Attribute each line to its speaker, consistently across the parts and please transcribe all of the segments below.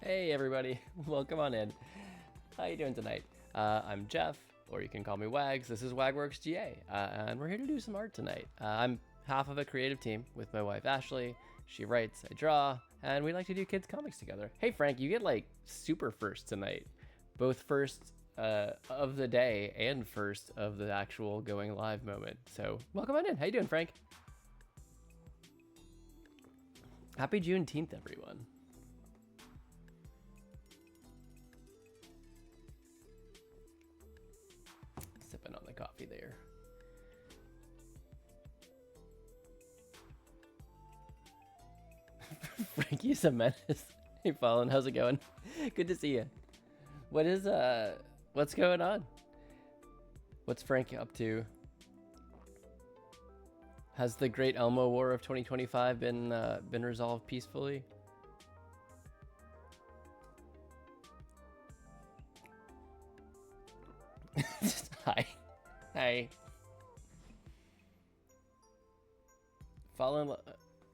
Speaker 1: Hey everybody, welcome on in. How you doing tonight? I'm Jeff, or you can call me Wags. This is WagWorksGA, and we're here to do some art tonight. I'm half of a creative team with my wife Ashley. She writes, I draw, and we like to do kids comics together. Hey Frank, you get like super first tonight. Both first of the day and first of the actual going live moment. So welcome on in. How you doing, Frank? Happy Juneteenth, everyone. Sipping on the coffee there. Frankie's a menace. Hey, Fallen, how's it going? Good to see you. What's going on? What's Frank up to? Has the Great Elmo War of 2025 been resolved peacefully? Hi. Fallen.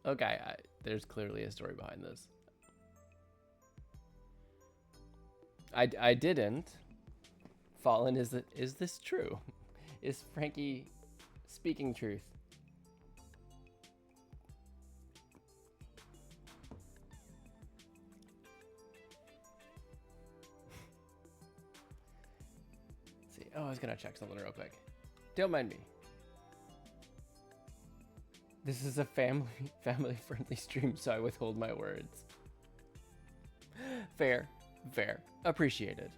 Speaker 1: Okay, there's clearly a story behind this. I didn't. Fallen, is this true? Is Frankie speaking truth? Let's see. Oh, I was gonna check something real quick. Don't mind me. This is a family-friendly stream, so I withhold my words. Fair. Appreciated.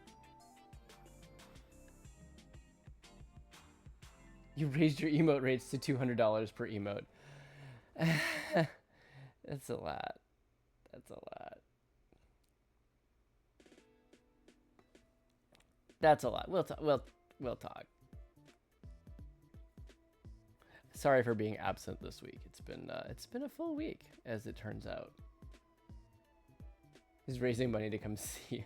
Speaker 1: You raised your emote rates to $200 per emote. That's a lot. That's a lot. We'll talk. Sorry for being absent this week. It's been a full week, as it turns out. He's raising money to come see you.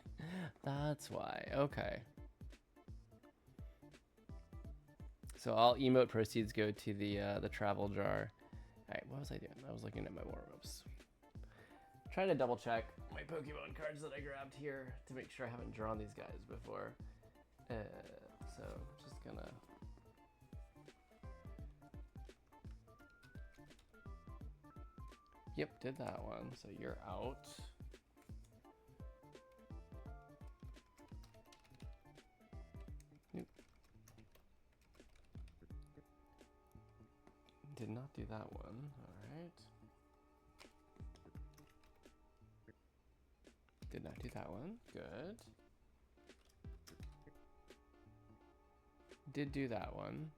Speaker 1: That's why. Okay. So all emote proceeds go to the travel jar. All right, what was I doing? I was looking at my warm-ups. Trying to double check my Pokemon cards that I grabbed here to make sure I haven't drawn these guys before. So just gonna. Yep, did that one. So you're out. Yep. Did not do that one. All right. Did not do that one. Good. Did do that one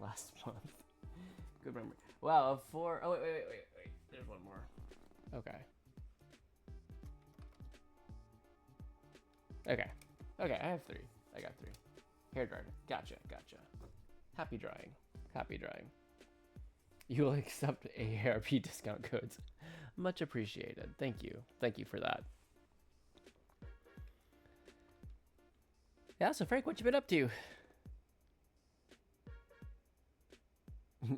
Speaker 1: last month. Good memory. Wow, four. Oh, wait. There's one more. Okay. I have three. I got three. Hair dryer. Gotcha. Happy drying. You will accept AARP discount codes. Much appreciated. Thank you for that. Yeah, so Frank, what you been up to?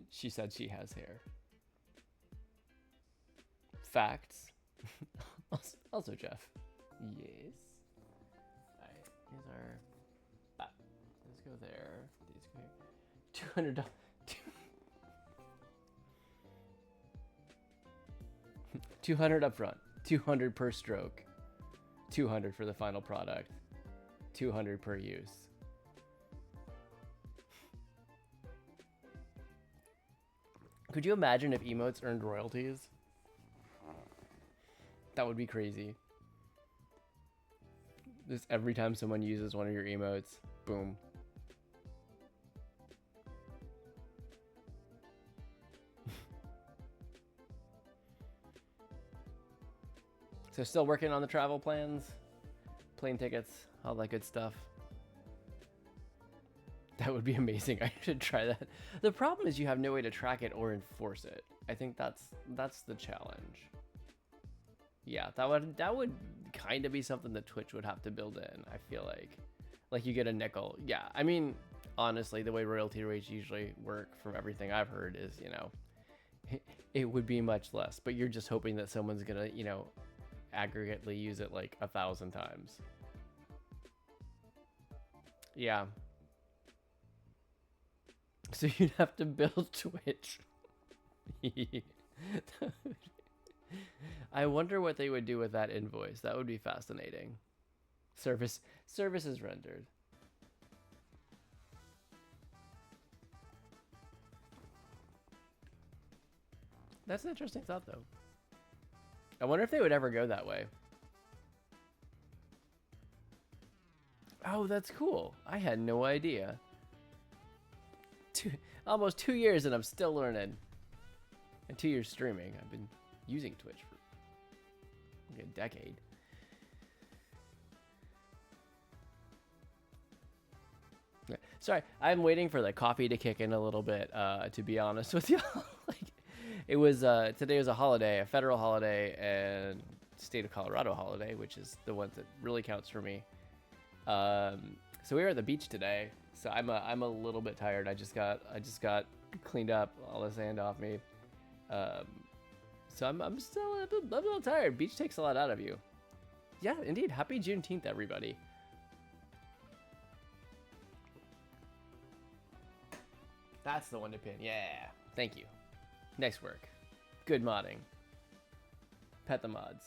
Speaker 1: She said she has hair. Facts. Also Jeff. Yes. Alright, here's our... let's go there. These go here. $200. 200 up front. 200 per stroke. 200 for the final product. 200 per use. Could you imagine if emotes earned royalties? That would be crazy. Just every time someone uses one of your emotes, boom. So still working on the travel plans, plane tickets, all that good stuff. That would be amazing. I should try that. The problem is you have no way to track it or enforce it. I think that's the challenge. Yeah, that would kind of be something that Twitch would have to build in, I feel like you get a nickel. Yeah, I mean, honestly, the way royalty rates usually work from everything I've heard is, you know, it would be much less, but you're just hoping that someone's gonna, you know, aggregately use it like 1,000 times. Yeah. So you'd have to build Twitch. I wonder what they would do with that invoice. That would be fascinating. Services rendered. That's an interesting thought, though. I wonder if they would ever go that way. Oh, that's cool. I had no idea. Almost 2 years and I'm still learning. And 2 years streaming. I've been using Twitch for like a decade. Yeah. Sorry, I'm waiting for the coffee to kick in a little bit, to be honest with you. Like, it was, today was a holiday, a federal holiday, and state of Colorado holiday, which is the one that really counts for me. So we were at the beach today, so I'm a little bit tired. I just got cleaned up, all the sand off me. So I'm still a little tired. Beach takes a lot out of you. Yeah, indeed. Happy Juneteenth, everybody. That's the one to pin. Yeah. Thank you. Nice work. Good modding. Pet the mods.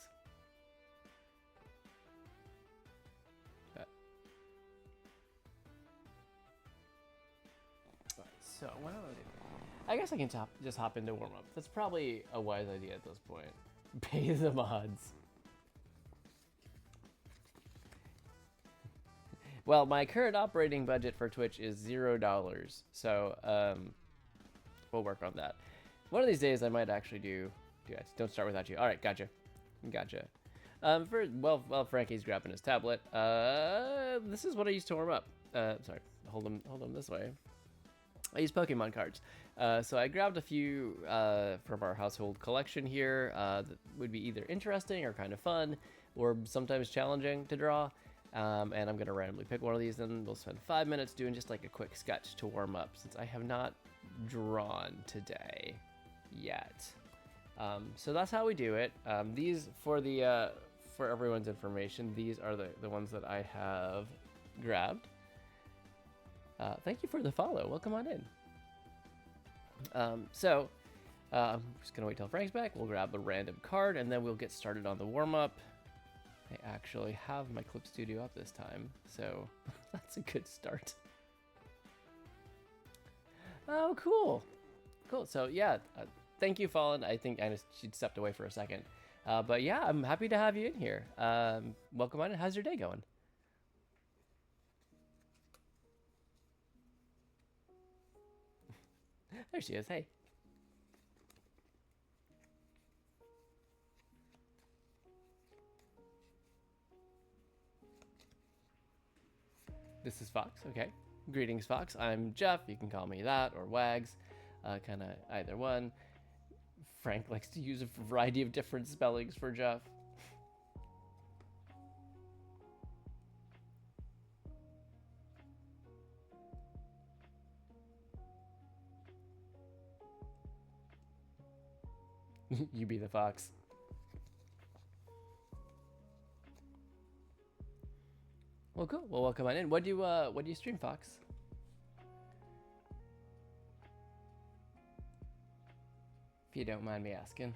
Speaker 1: So what do I do? I guess I can just hop into warm up. That's probably a wise idea at this point. Pay the mods. Well, my current operating budget for Twitch is $0, so we'll work on that. One of these days, I might actually do. Don't start without you. All right, gotcha. While Frankie's grabbing his tablet, this is what I used to warm up. Sorry, hold them this way. I use Pokemon cards. So I grabbed a few from our household collection here that would be either interesting or kind of fun, or sometimes challenging to draw. And I'm going to randomly pick one of these, and we'll spend 5 minutes doing just like a quick sketch to warm up, since I have not drawn today yet. So that's how we do it. These, for everyone's information, these are the ones that I have grabbed. Thank you for the follow. Welcome on in. I'm just going to wait till Frank's back. We'll grab a random card, and then we'll get started on the warm-up. I actually have my Clip Studio up this time, so that's a good start. Oh, cool. Cool. So, yeah, thank you, Fallen. I think I just stepped away for a second. But, yeah, I'm happy to have you in here. Welcome on in. How's your day going? There she is. Hey. This is Fox. Okay. Greetings, Fox. I'm Jeff. You can call me that or Wags. Kind of either one. Frank likes to use a variety of different spellings for Jeff. You be the fox. Well, cool. Well, welcome on in. What do you stream, Fox? If you don't mind me asking.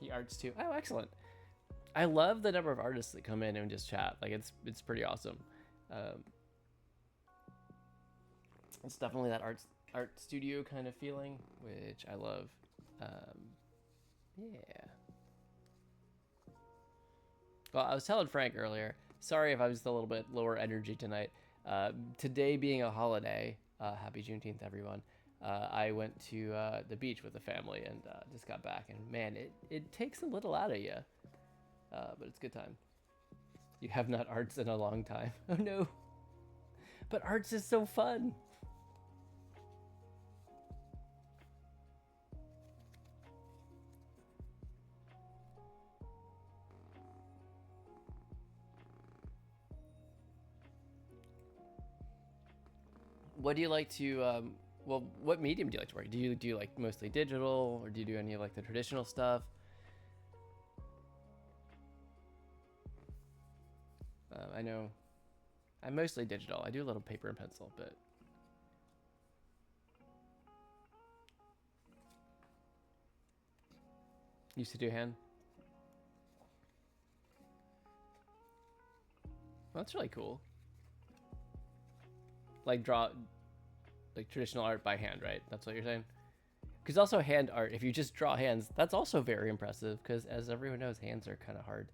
Speaker 1: He arts too. Oh, excellent. I love the number of artists that come in and just chat. Like, it's pretty awesome. It's definitely that art studio kind of feeling, which I love. Yeah. Well, I was telling Frank earlier, sorry if I was a little bit lower energy tonight. Today being a holiday, happy Juneteenth, everyone. I went to the beach with the family and just got back, and man, it takes a little out of you. But it's a good time. You have not arts in a long time. Oh no. But arts is so fun. What do you like to, well, what medium do you like to work? Do you like mostly digital, or do you do any of like the traditional stuff? I know I'm mostly digital. I do a little paper and pencil, but used to do hand. Well, that's really cool. Like draw, like traditional art by hand, right? That's what you're saying? Because also hand art, if you just draw hands, that's also very impressive, because as everyone knows, hands are kind of hard.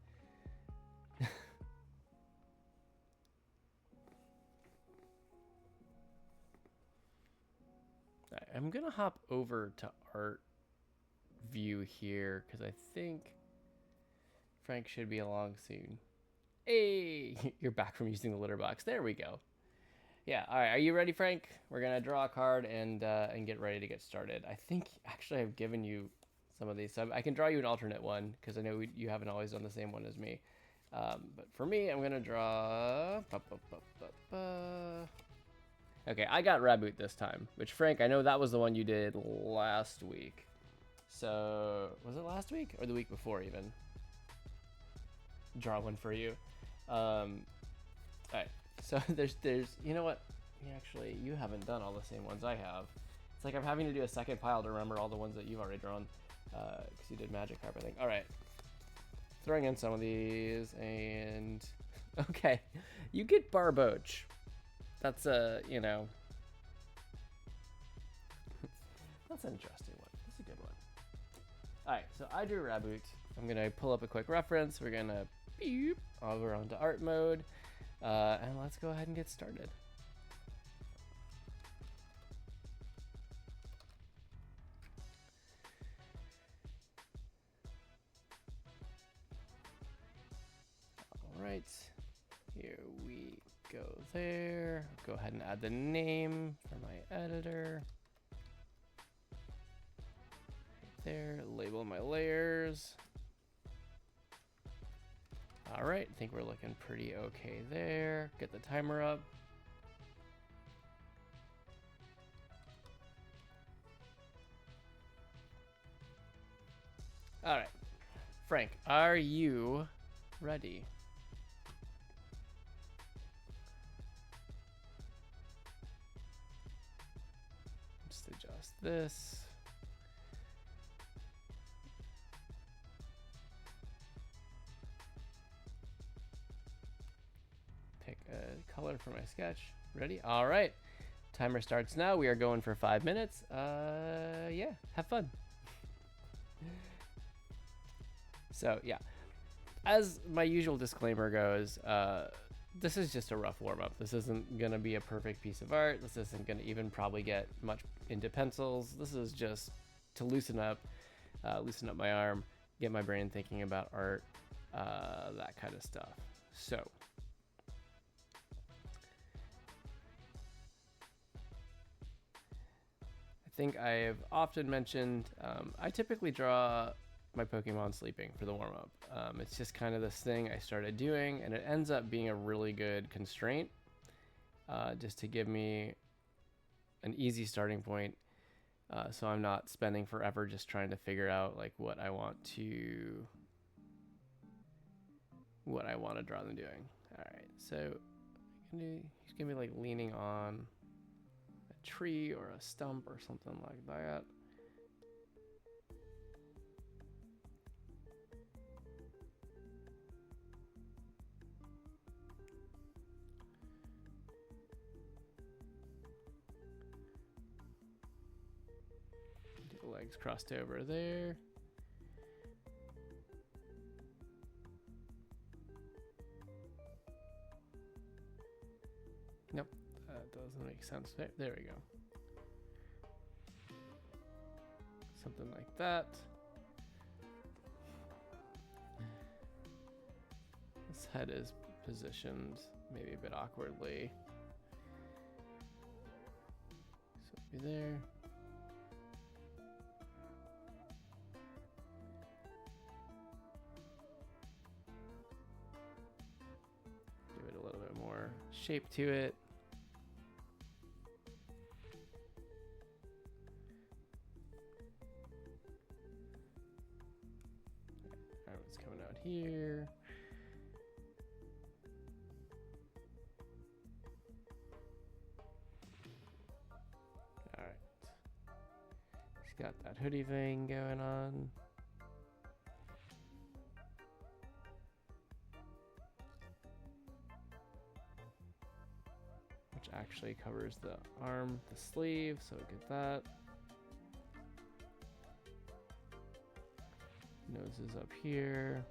Speaker 1: Right, I'm gonna hop over to art view here, because I think Frank should be along soon. Hey, you're back from using the litter box. There we go. Yeah, all right, are you ready, Frank? We're gonna draw a card and get ready to get started. I think actually I've given you some of these, so I can draw you an alternate one, because I know you haven't always done the same one as me. But for me, I'm gonna draw. Okay, I got Raboot this time, which, Frank, I know that was the one you did last week. So was it last week or the week before even? Draw one for you. All right. So there's you know what? Actually, you haven't done all the same ones I have. It's like I'm having to do a second pile to remember all the ones that you've already drawn, because you did Magic Carp, I think. All right. Throwing in some of these, and okay, you get Barboach. That's you know, that's an interesting one. That's a good one. All right, so I drew Raboot. I'm gonna pull up a quick reference. We're gonna beep over onto art mode, and let's go ahead and get started. All right, here we go there. Go ahead and add the name for my editor. Right there, label my layers. All right, I think we're looking pretty okay there. Get the timer up. All right, Frank, are you ready? Just adjust this. Pick a color for my sketch. Ready? All right. Timer starts now. We are going for 5 minutes. Yeah, have fun. So yeah, as my usual disclaimer goes, this is just a rough warm-up. This isn't gonna be a perfect piece of art. This isn't gonna even probably get much into pencils. This is just to loosen up my arm, get my brain thinking about art, that kind of stuff. So I think I've often mentioned, I typically draw my Pokemon sleeping for the warm-up. It's just kind of this thing I started doing, and it ends up being a really good constraint, just to give me an easy starting point, so I'm not spending forever just trying to figure out like what I want to draw them doing. All right, so he's gonna be like leaning on a tree or a stump or something like that. Legs crossed over there. Nope, that doesn't make sense. There we go. Something like that. This head is positioned maybe a bit awkwardly. So it'll be there. Shape to it. it's coming out here. All right. He's got that hoodie thing going on. Which actually covers the arm, the sleeve, so get that. Nose is up here.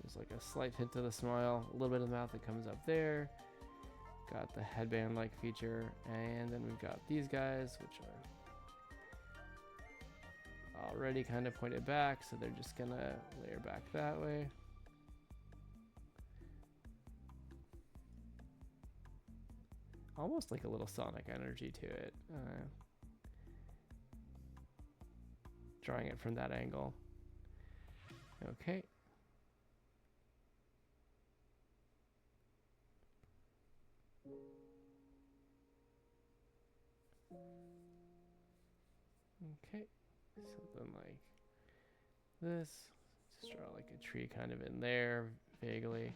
Speaker 1: There's like a slight hint of the smile, a little bit of the mouth that comes up there. Got the headband-like feature, and then we've got these guys, which are already kind of pointed back, so they're just gonna layer back that way. Almost like a little Sonic energy to it. Drawing it from that angle. Okay. Okay, something like this. Just draw like a tree kind of in there, vaguely.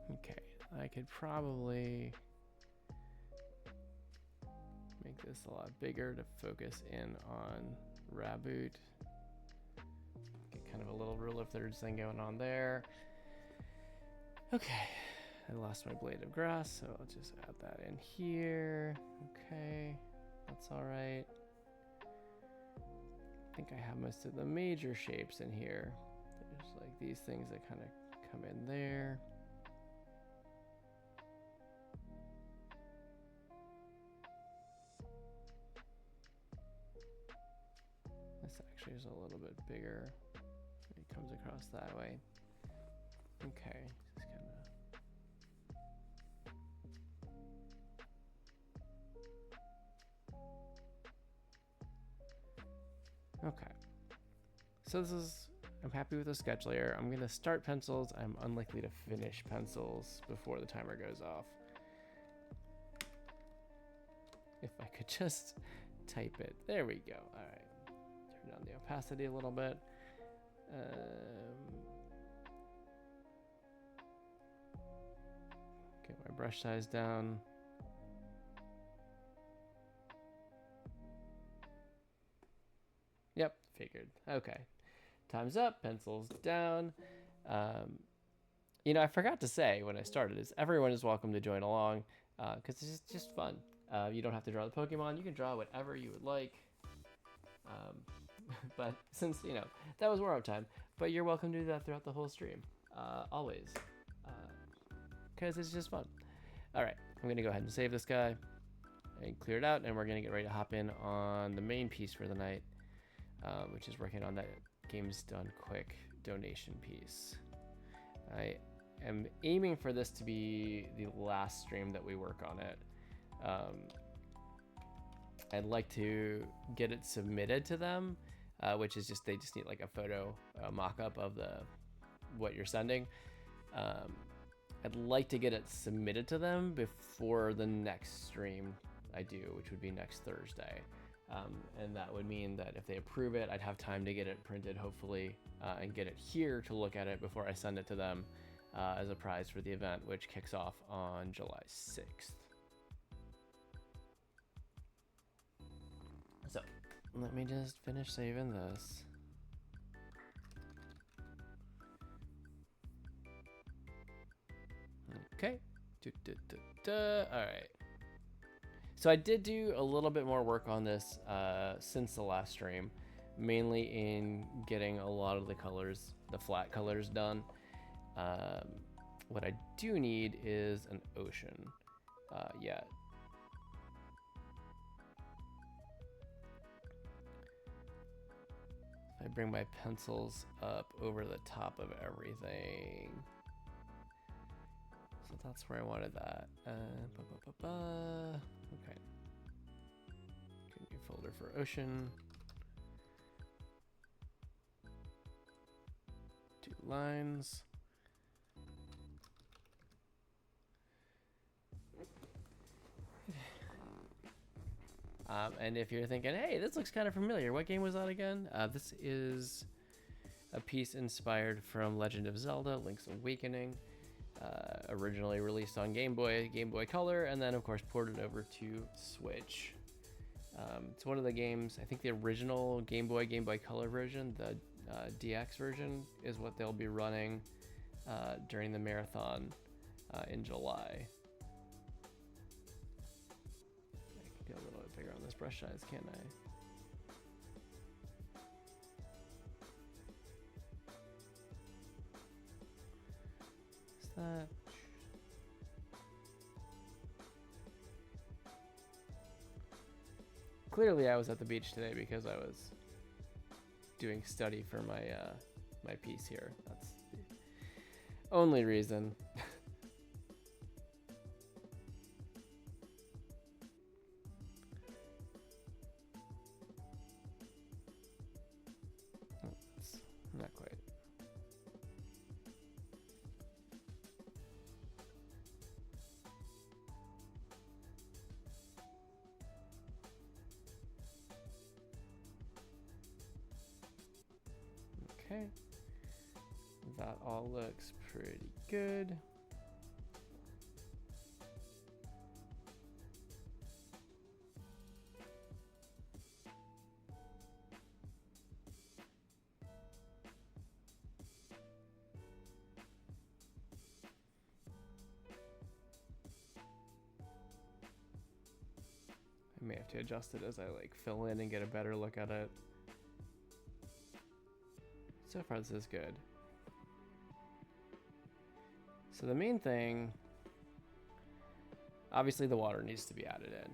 Speaker 1: Okay, I could probably make this a lot bigger to focus in on Raboot. Get kind of a little rule of thirds thing going on there. Okay, I lost my blade of grass, so I'll just add that in here. Okay, that's all right. I think I have most of the major shapes in here. There's like these things that kind of come in there. This actually is a little bit bigger. It comes across that way. Okay, just kind of. Okay. So this is, I'm happy with the sketch layer. I'm gonna start pencils. I'm unlikely to finish pencils before the timer goes off. If I could just type it. There we go. All right. Turn down the opacity a little bit. Get my brush size down. Yep, figured. Okay. Time's up, pencils down. You know, I forgot to say when I started is everyone is welcome to join along because it's just fun. You don't have to draw the Pokemon. You can draw whatever you would like. But since, you know, that was warm-up time, but you're welcome to do that throughout the whole stream. Always. Because it's just fun. All right, I'm going to go ahead and save this guy and clear it out, and we're going to get ready to hop in on the main piece for the night, which is working on that Games Done Quick donation piece. I am aiming for this to be the last stream that we work on it. I'd like to get it submitted to them, which is just, they just need like a photo mock-up of what you're sending. I'd like to get it submitted to them before the next stream I do, which would be next Thursday. And that would mean that if they approve it, I'd have time to get it printed, hopefully, and get it here to look at it before I send it to them as a prize for the event, which kicks off on July 6th. So let me just finish saving this. Okay. All right. So I did do a little bit more work on this since the last stream, mainly in getting a lot of the colors, the flat colors done. What I do need is an ocean. Yeah. If I bring my pencils up over the top of everything. So that's where I wanted that. Okay. New folder for ocean. 2 lines. And if you're thinking, hey, this looks kind of familiar, what game was that again? This is a piece inspired from Legend of Zelda: Link's Awakening, originally released on Game Boy Color, and then of course ported over to Switch. It's one of the games, I think the original Game Boy Color version, the DX version, is what they'll be running during the marathon in July. I can get a little bit bigger on this brush size, can't I? Is that... Clearly I was at the beach today because I was doing study for my my piece here. That's the only reason. Not quite. Okay, that all looks pretty good. I may have to adjust it as I like fill in and get a better look at it. So far this is good. So the main thing, obviously the water needs to be added in.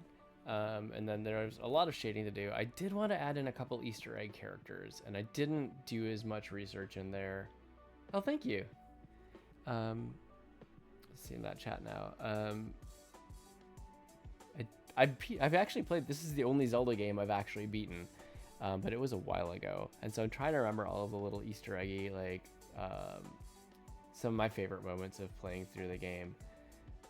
Speaker 1: And then there's a lot of shading to do. I did want to add in a couple Easter egg characters, and I didn't do as much research in there. Oh, thank you. Let's see in that chat now. I've actually played, this is the only Zelda game I've actually beaten. But it was a while ago, and so I'm trying to remember all of the little Easter eggy, like some of my favorite moments of playing through the game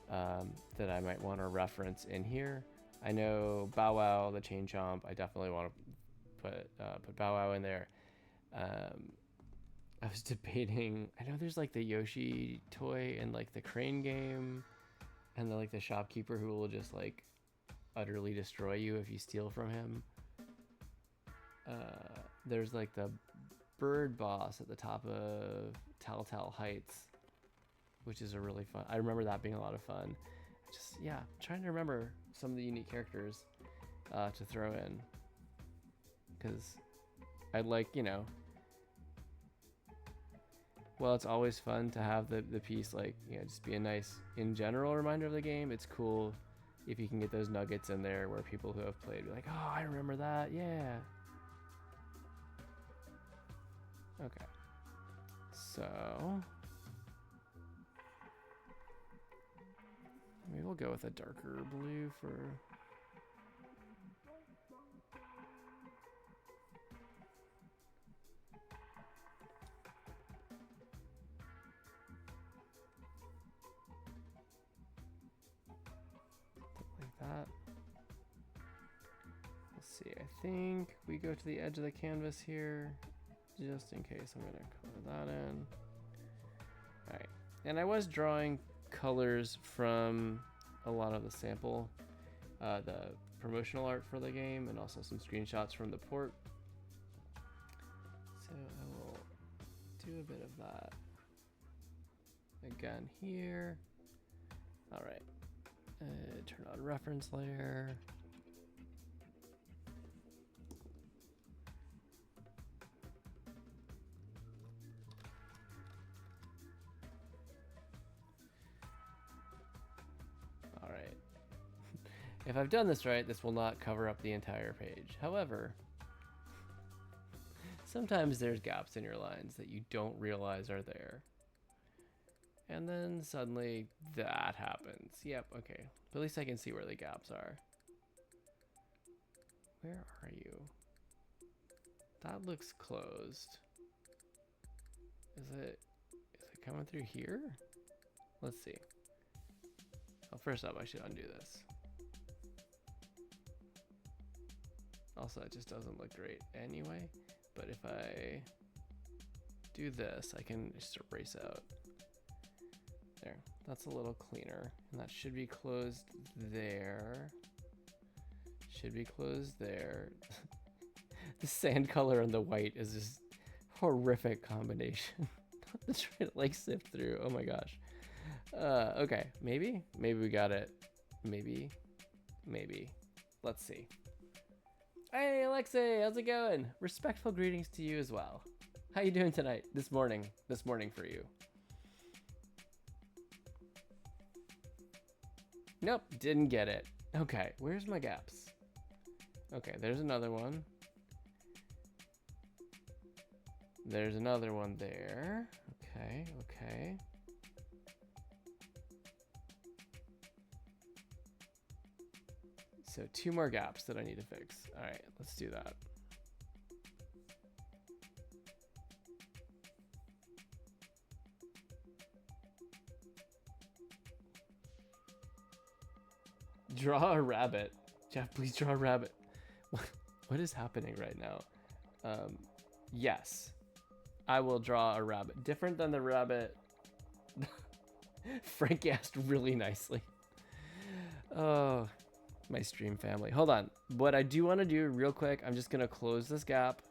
Speaker 1: that I might want to reference in here. I know Bow Wow, the Chain Chomp. I definitely want to put Bow Wow in there. I was debating. I know there's like the Yoshi toy in like the Crane game, and then like the shopkeeper who will just like utterly destroy you if you steal from him. There's like the bird boss at the top of Telltale Heights, which is a really fun. I remember that being a lot of fun. Just, yeah, trying to remember some of the unique characters to throw in, because I'd like, you know, well, it's always fun to have the piece, like, you know, just be a nice in general reminder of the game. It's cool if you can get those nuggets in there where people who have played be like, oh, I remember that, yeah. Okay, so maybe we'll go with a darker blue for like that. Let's see, I think we go to the edge of the canvas here. Just in case, I'm going to color that in. All right, and I was drawing colors from a lot of the sample, the promotional art for the game, and also some screenshots from the port. So I will do a bit of that again here. All right, turn on reference layer. If I've done this right, this will not cover up the entire page. However, sometimes there's gaps in your lines that you don't realize are there. And then suddenly that happens. Yep, okay. But at least I can see where the gaps are. Where are you? That looks closed. Is it coming through here? Let's see. Well, first off, I should undo this. Also, it just doesn't look great anyway. But if I do this, I can just erase out. There, that's a little cleaner. And that should be closed there. Should be closed there. The sand color and the white is just horrific combination. I'm trying to like sift through. Oh my gosh. Okay, maybe we got it. Maybe. Let's see. Hey Alexei, how's it going? Respectful greetings to you as well. How you doing tonight? This morning for you. Nope, didn't get it. Okay, where's my gaps? Okay, there's another one. There's another one there. Okay. So 2 more gaps that I need to fix. All right, let's do that. Draw a rabbit. Jeff, please draw a rabbit. What is happening right now? Yes, I will draw a rabbit. Different than the rabbit Frank asked really nicely. Oh, my stream family. Hold on. What I do want to do real quick, I'm just going to close this gap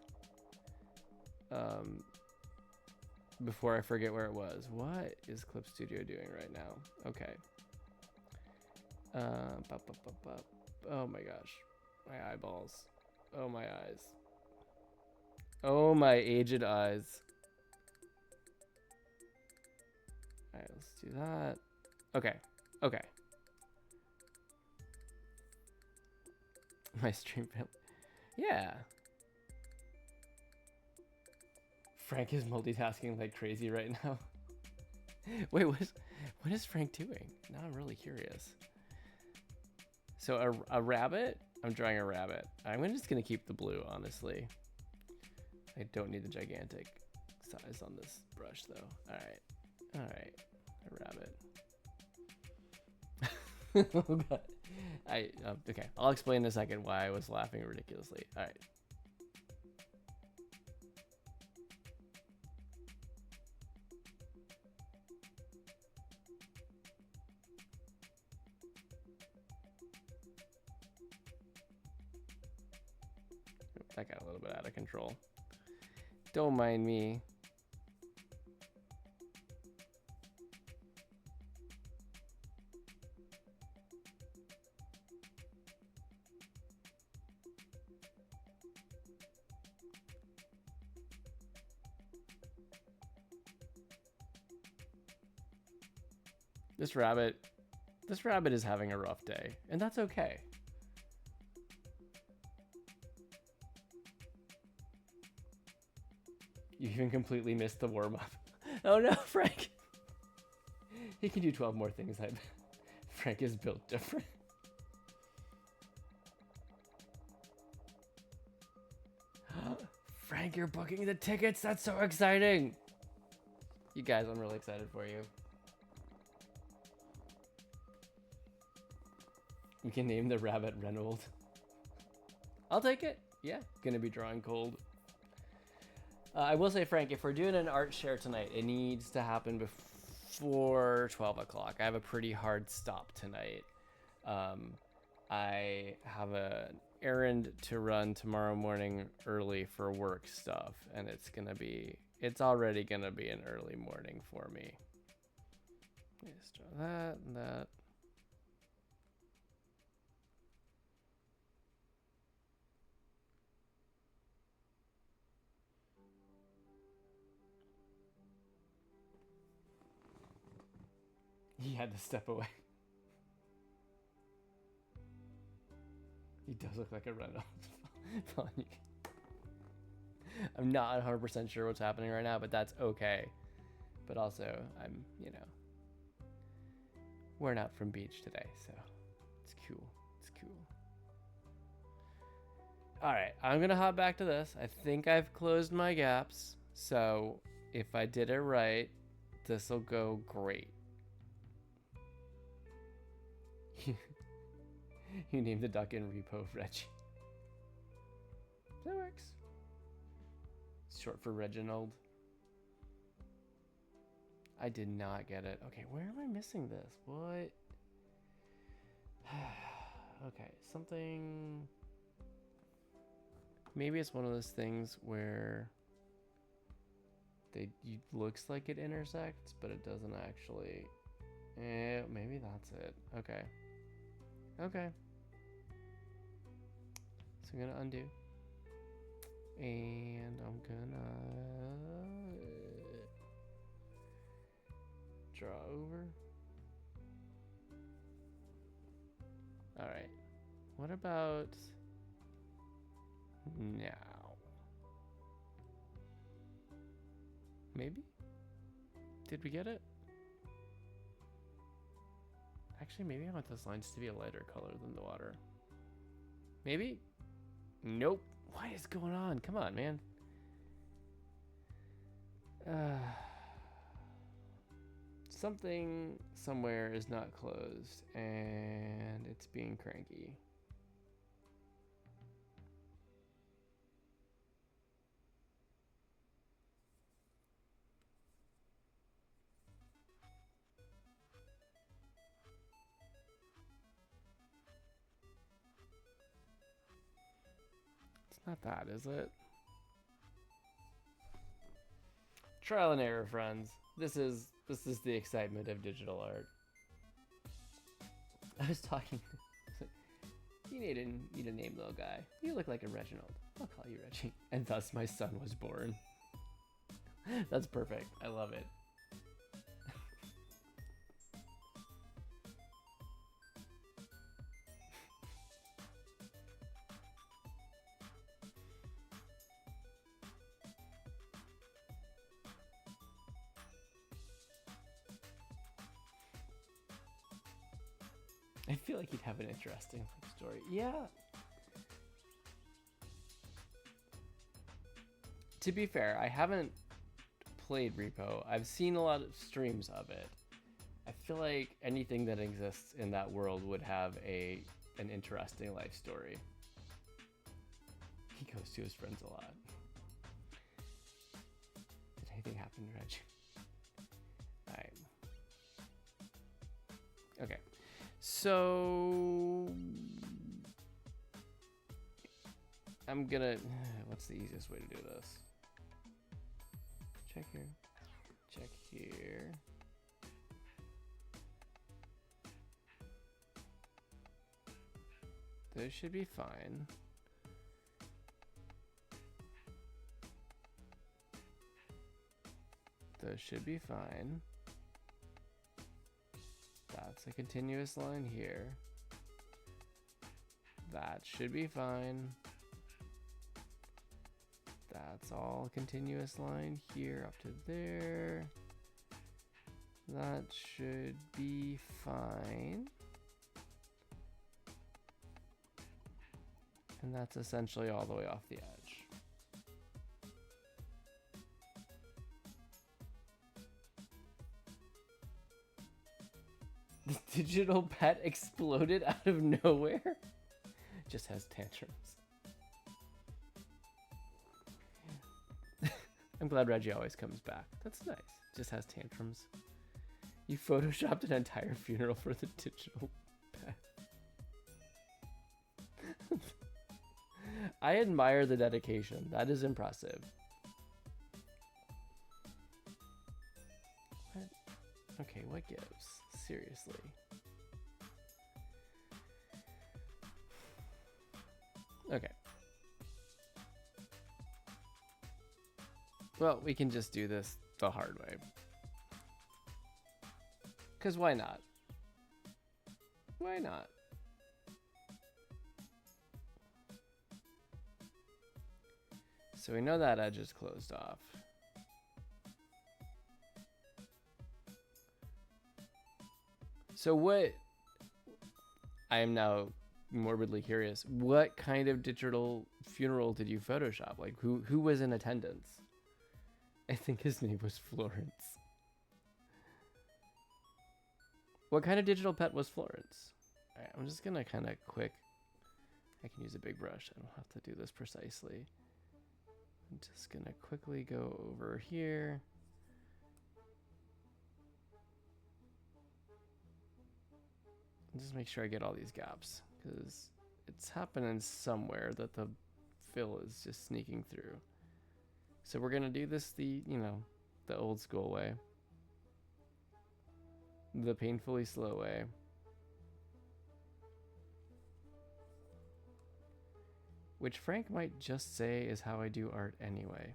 Speaker 1: before I forget where it was. What is Clip Studio doing right now? Okay. Oh my gosh. My eyeballs. Oh my eyes. Oh my aged eyes. Alright, let's do that. Okay. My stream family. Yeah. Frank is multitasking like crazy right now. Wait, what is Frank doing? Now I'm really curious. So a rabbit? I'm drawing a rabbit. I'm just gonna keep the blue, honestly. I don't need the gigantic size on this brush though. All right, a rabbit. Oh God. Okay, I'll explain in a second why I was laughing ridiculously. All right. That got a little bit out of control. Don't mind me. This rabbit is having a rough day, and that's okay. You even completely missed the warm-up. Oh no, Frank! He can do 12 more things. Frank is built different. Frank, you're booking the tickets! That's so exciting! You guys, I'm really excited for you. We can name the rabbit Reynold. I'll take it. Yeah, gonna be drawing cold. I will say, Frank, if we're doing an art share tonight, it needs to happen before 12 o'clock. I have a pretty hard stop tonight. I have an errand to run tomorrow morning early for work stuff, and it's already gonna be an early morning for me. Let's draw that and that. He had to step away. He does look like a Renault. I'm not 100% sure what's happening right now, but that's okay. But also, I'm, we're not from beach today, so it's cool. It's cool. All right, I'm gonna hop back to this. I think I've closed my gaps, so If I did it right, this will go great. You named the duck in repo Reggie. That works. It's short for Reginald. I did not get it. Okay, where am I missing this? What? Okay, something. Maybe it's one of those things where it looks like it intersects, but it doesn't actually. Maybe that's it. Okay. Okay. So I'm gonna undo. And I'm gonna draw over. All right. What about now? Maybe? Did we get it? Actually, maybe I want those lines to be a lighter color than the water. Maybe? Nope. What is going on? Come on, man. Something somewhere is not closed and it's being cranky. It's not that, is it? Trial and error, friends. This is the excitement of digital art. I was talking. You need a name, little guy. You look like a Reginald. I'll call you Reggie. And thus my son was born. That's perfect. I love it. I feel like he'd have an interesting story. Yeah. To be fair, I haven't played Repo. I've seen a lot of streams of it. I feel like anything that exists in that world would have an interesting life story. He goes to his friends a lot. Did anything happen to Reg? Alright. Okay. So I'm gonna, what's the easiest way to do this? Check here, check here. Those should be fine. Those should be fine. That's a continuous line here. That should be fine. That's all continuous line here up to there. That should be fine. And that's essentially all the way off the edge. The digital pet exploded out of nowhere. Just has tantrums. I'm glad Reggie always comes back. That's nice. Just has tantrums. You photoshopped an entire funeral for the digital pet. I admire the dedication. That is impressive. What? Okay, what gives? Seriously. Okay. Well, we can just do this the hard way. 'Cause why not? Why not? So we know that edge is closed off. So what, I am now morbidly curious, what kind of digital funeral did you Photoshop? Like who was in attendance? I think his name was Florence. What kind of digital pet was Florence? All right, I'm just gonna kind of quick. I can use a big brush. I don't have to do this precisely. I'm just gonna quickly go over here. And just make sure I get all these gaps, because it's happening somewhere that the fill is just sneaking through. So we're gonna do this the old school way. The painfully slow way. Which Frank might just say is how I do art anyway.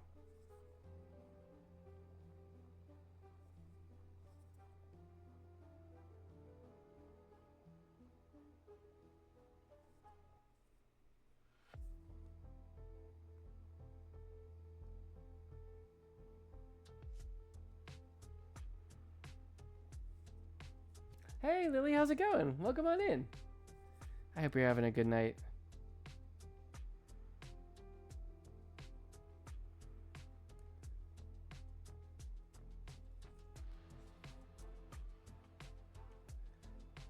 Speaker 1: Hey Lily, how's it going? Welcome on in. I hope you're having a good night.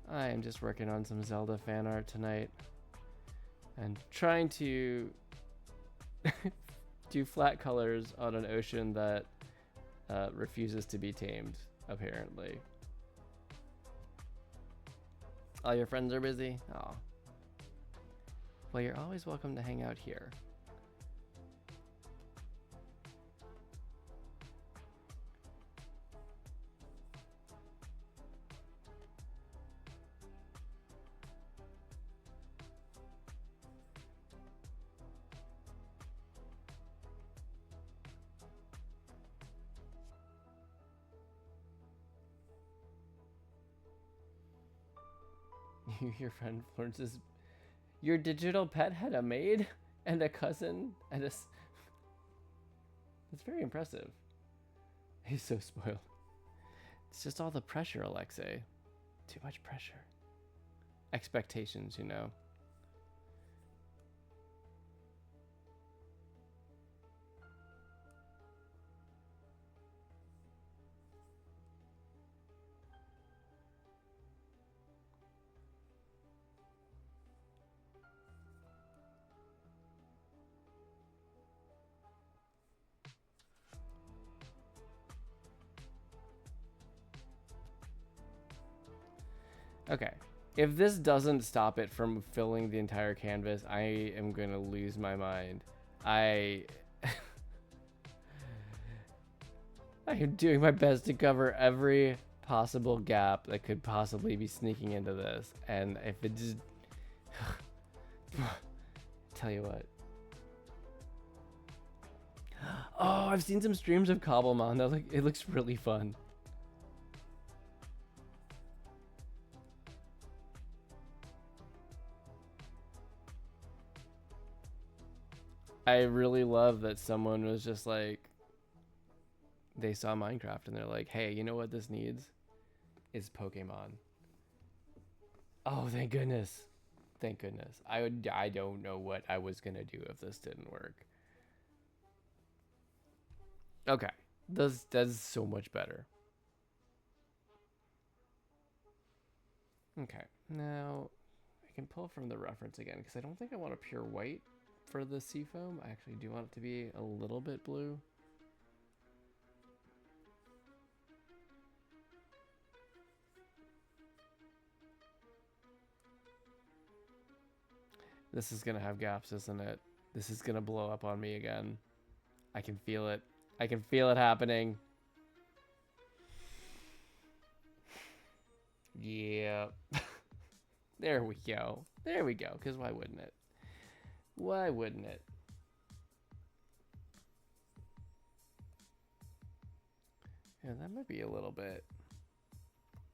Speaker 1: I am just working on some Zelda fan art tonight and trying to do flat colors on an ocean that refuses to be tamed, apparently. All your friends are busy? Aw. Well, you're always welcome to hang out here. Your friend Florence's... Your digital pet had a maid and a cousin and a... That's very impressive. He's so spoiled. It's just all the pressure, Alexei. Too much pressure. Expectations, you know. Okay, if this doesn't stop it from filling the entire canvas, I am gonna lose my mind. I am doing my best to cover every possible gap that could possibly be sneaking into this, and if it just... Tell you what. Oh, I've seen some streams of Cobblemon. It looks really fun. I really love that someone was just like, they saw Minecraft and they're like, hey, you know what this needs? Is Pokemon. Oh, thank goodness. Thank goodness. I don't know what I was gonna do if this didn't work. Okay, that's so much better. Okay, now I can pull from the reference again because I don't think I want a pure white for the seafoam. I actually do want it to be a little bit blue. This is gonna have gaps, isn't it? This is gonna blow up on me again. I can feel it. I can feel it happening. Yeah. There we go. There we go. Because why wouldn't it? Why wouldn't it? Yeah, that might be a little bit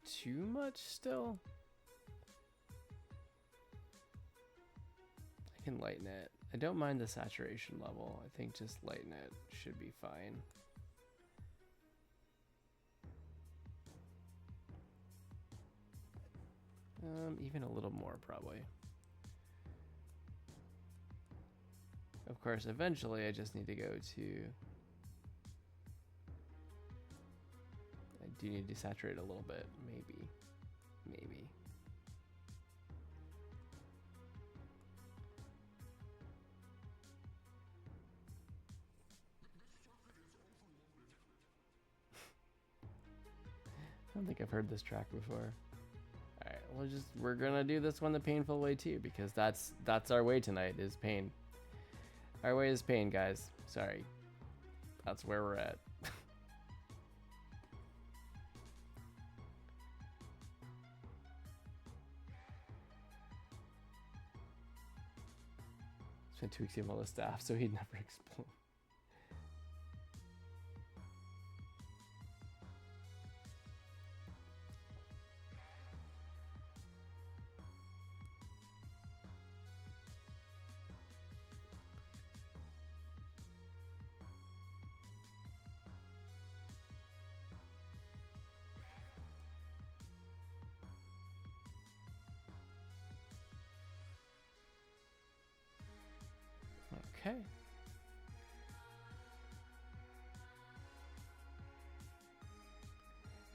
Speaker 1: too much still. I can lighten it. I don't mind the saturation level. I think just lighten it should be fine. Even a little more probably. Of course, eventually I just need to go to do need to saturate a little bit, maybe. Maybe. I don't think I've heard this track before. Alright, we're gonna do this one the painful way too, because that's our way tonight, is pain. Our way is pain, guys. Sorry. That's where we're at. Spent 2 weeks giving all the staff, so he'd never explode. Okay.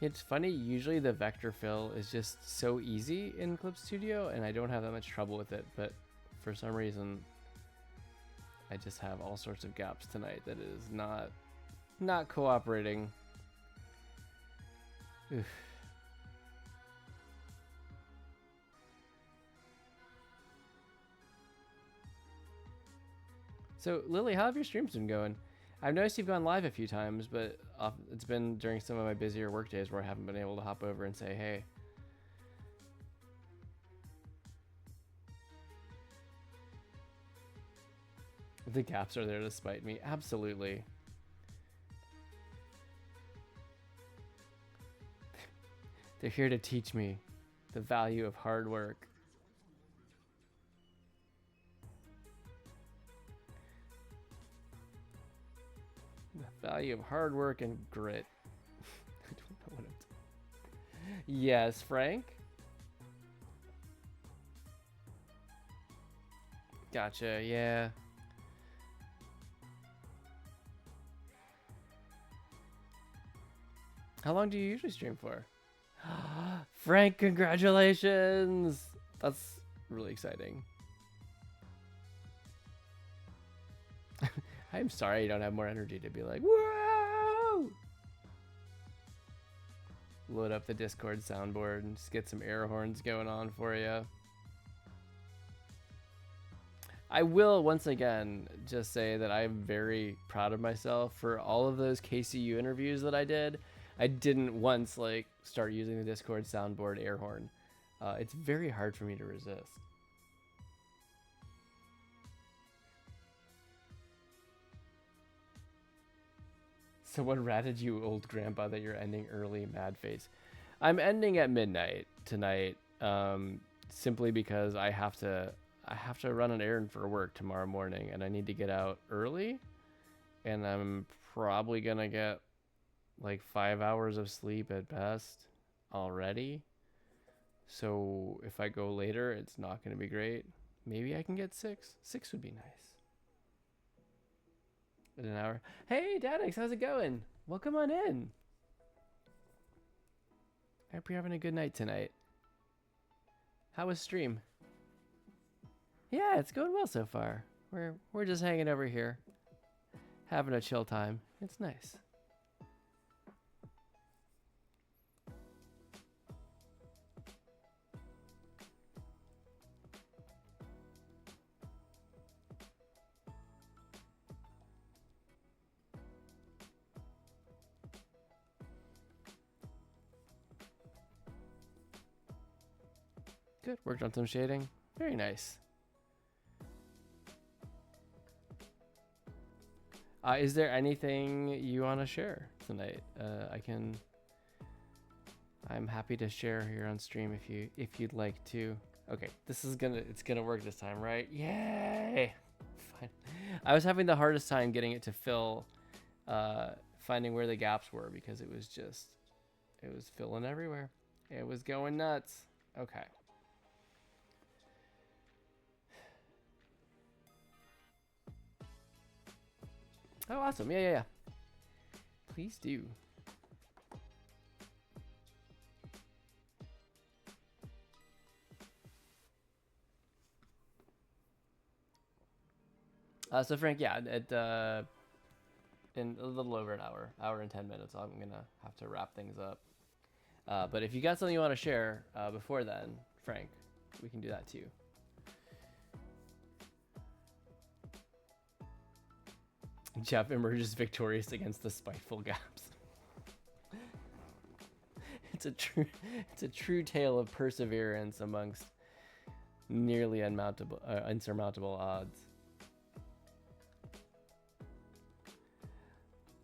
Speaker 1: It's funny, usually the vector fill is just so easy in Clip Studio and I don't have that much trouble with it, but for some reason I just have all sorts of gaps tonight that is not cooperating. Oof. So, Lily, how have your streams been going? I've noticed you've gone live a few times, but it's been during some of my busier work days where I haven't been able to hop over and say, hey. The gaps are there to spite me. Absolutely. They're here to teach me the value of hard work. Value of hard work and grit. I don't know what I'm doing. Yes, Frank? Gotcha, yeah. How long do you usually stream for? Frank, congratulations! That's really exciting. I'm sorry you don't have more energy to be like, whoa! Load up the Discord soundboard and just get some air horns going on for you. I will once again just say that I'm very proud of myself for all of those KCU interviews that I did. I didn't once like start using the Discord soundboard air horn. It's very hard for me to resist. Someone ratted you, old grandpa, that you're ending early, mad face. I'm ending at midnight tonight, simply because I have to run an errand for work tomorrow morning, and I need to get out early, and I'm probably gonna get like 5 hours of sleep at best already. So if I go later, it's not gonna be great. Maybe I can get 6. 6 would be nice. In an hour. Hey, Dadix, how's it going? Welcome on in. I hope you're having a good night tonight. How was stream? Yeah, it's going well so far. We're just hanging over here, having a chill time. It's nice. Good. Worked on some shading. Very nice. Is there anything you want to share tonight? I'm happy to share here on stream if you'd like to. Okay, it's gonna work this time, right? Yay! Fine. I was having the hardest time getting it to fill, finding where the gaps were because it was filling everywhere. It was going nuts. Okay. Oh, awesome. Yeah. Please do. So Frank, yeah, in a little over an hour and 10 minutes, I'm gonna have to wrap things up. But if you got something you want to share before then, Frank, we can do that too. Jeff emerges victorious against the spiteful gaps. It's a true tale of perseverance amongst nearly insurmountable odds.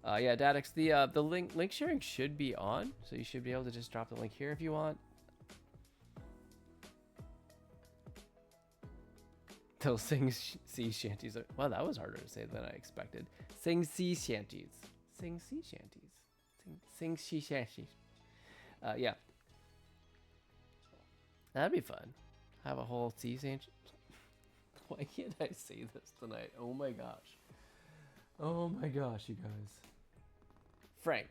Speaker 1: Yeah, Dadix, the link sharing should be on, so you should be able to just drop the link here if you want. They'll sing sea shanties. Wow, that was harder to say than I expected. Sing sea shanties. Sing sea shanties. Sing sea shanties. Yeah. That'd be fun. Have a whole sea shanty. Why can't I say this tonight? Oh my gosh. Oh my gosh, you guys. Frank.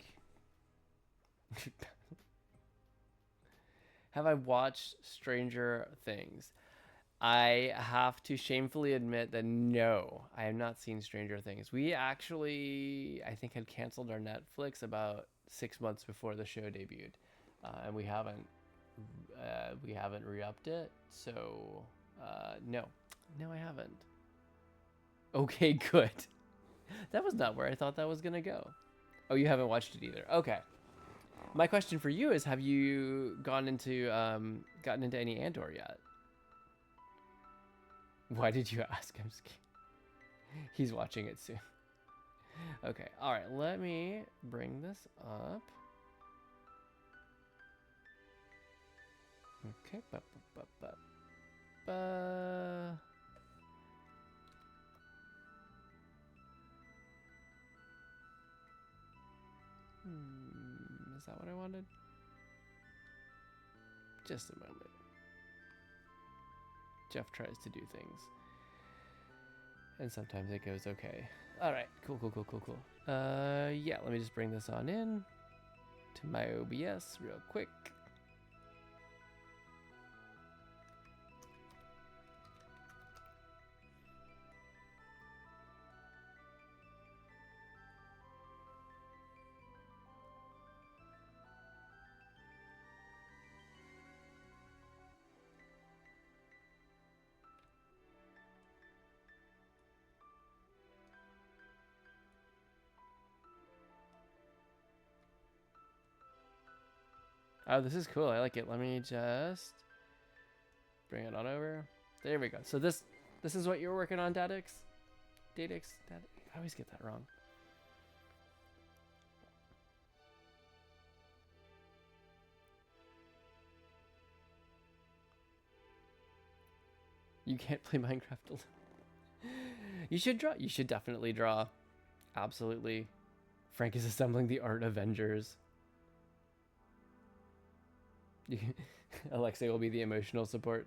Speaker 1: Have I watched Stranger Things? I have to shamefully admit that no, I have not seen Stranger Things. We actually, I think, had canceled our Netflix about 6 months before the show debuted, and we haven't re-upped it. So no, I haven't. Okay, good. That was not where I thought that was gonna go. Oh, you haven't watched it either. Okay. My question for you is: have you gotten into any Andor yet? Why did you ask? I'm just kidding. He's watching it soon. Okay. All right. Let me bring this up. Okay. Is that what I wanted? Just a moment. Jeff tries to do things, and sometimes it goes okay. All right, cool. Yeah, let me just bring this on in to my OBS real quick. Oh, this is cool. I like it. Let me just bring it on over. There we go. So this is what you're working on, Dadix? Dadix? I always get that wrong. You can't play Minecraft alone. You should draw. You should definitely draw. Absolutely. Frank is assembling the Art Avengers. Alexei will be the emotional support.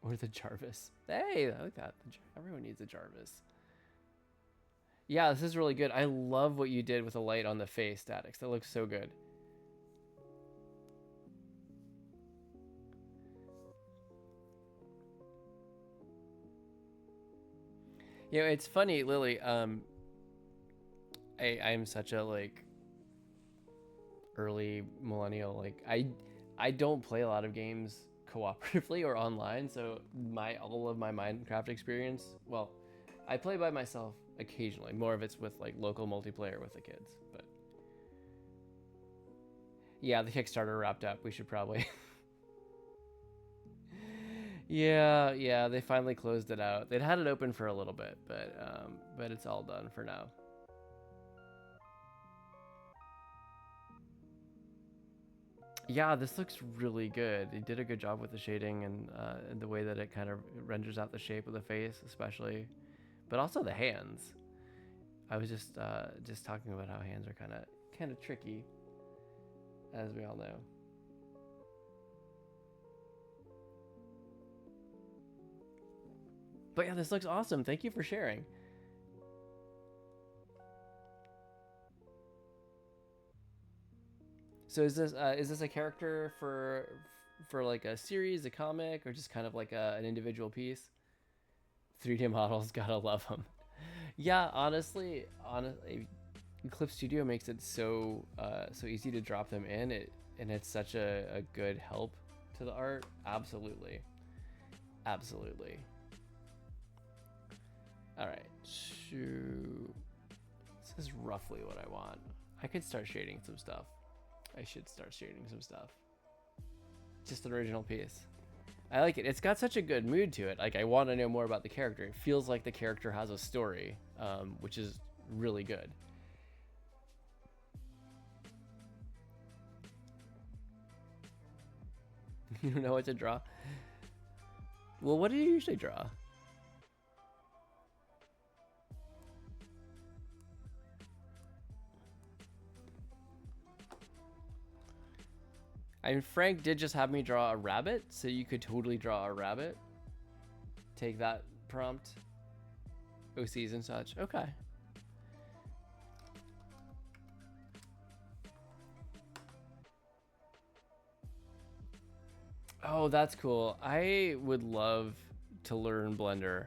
Speaker 1: Or the Jarvis. Hey, I like that. Everyone needs a Jarvis. Yeah, this is really good. I love what you did with the light on the face, Statics. That looks so good. You know, it's funny, Lily. I'm such a early millennial. I don't play a lot of games cooperatively or online, so all of my Minecraft experience, well, I play by myself occasionally. More of it's with local multiplayer with the kids, but yeah, the Kickstarter wrapped up. We should probably yeah, they finally closed it out. They'd had it open for a little bit, but it's all done for now. Yeah, this looks really good. They did a good job with the shading and the way that it kind of renders out the shape of the face, especially, but also the hands. I was just talking about how hands are kind of tricky, as we all know. But yeah, this looks awesome. Thank you for sharing. So is this a character for like a series, a comic, or just kind of like an individual piece? 3D models, gotta love them. Yeah, honestly, Clip Studio makes it so so easy to drop them in. And it's such a good help to the art. Absolutely, absolutely. All right, this is roughly what I want. I could start shading some stuff. I should start shading some stuff. Just an original piece. I like it. It's got such a good mood to it. Like, I want to know more about the character. It feels like the character has a story, which is really good. You don't know what to draw? Well, what do you usually draw? I mean, Frank did just have me draw a rabbit, so you could totally draw a rabbit. Take that prompt. OCs and such. Okay. Oh, that's cool. I would love to learn Blender.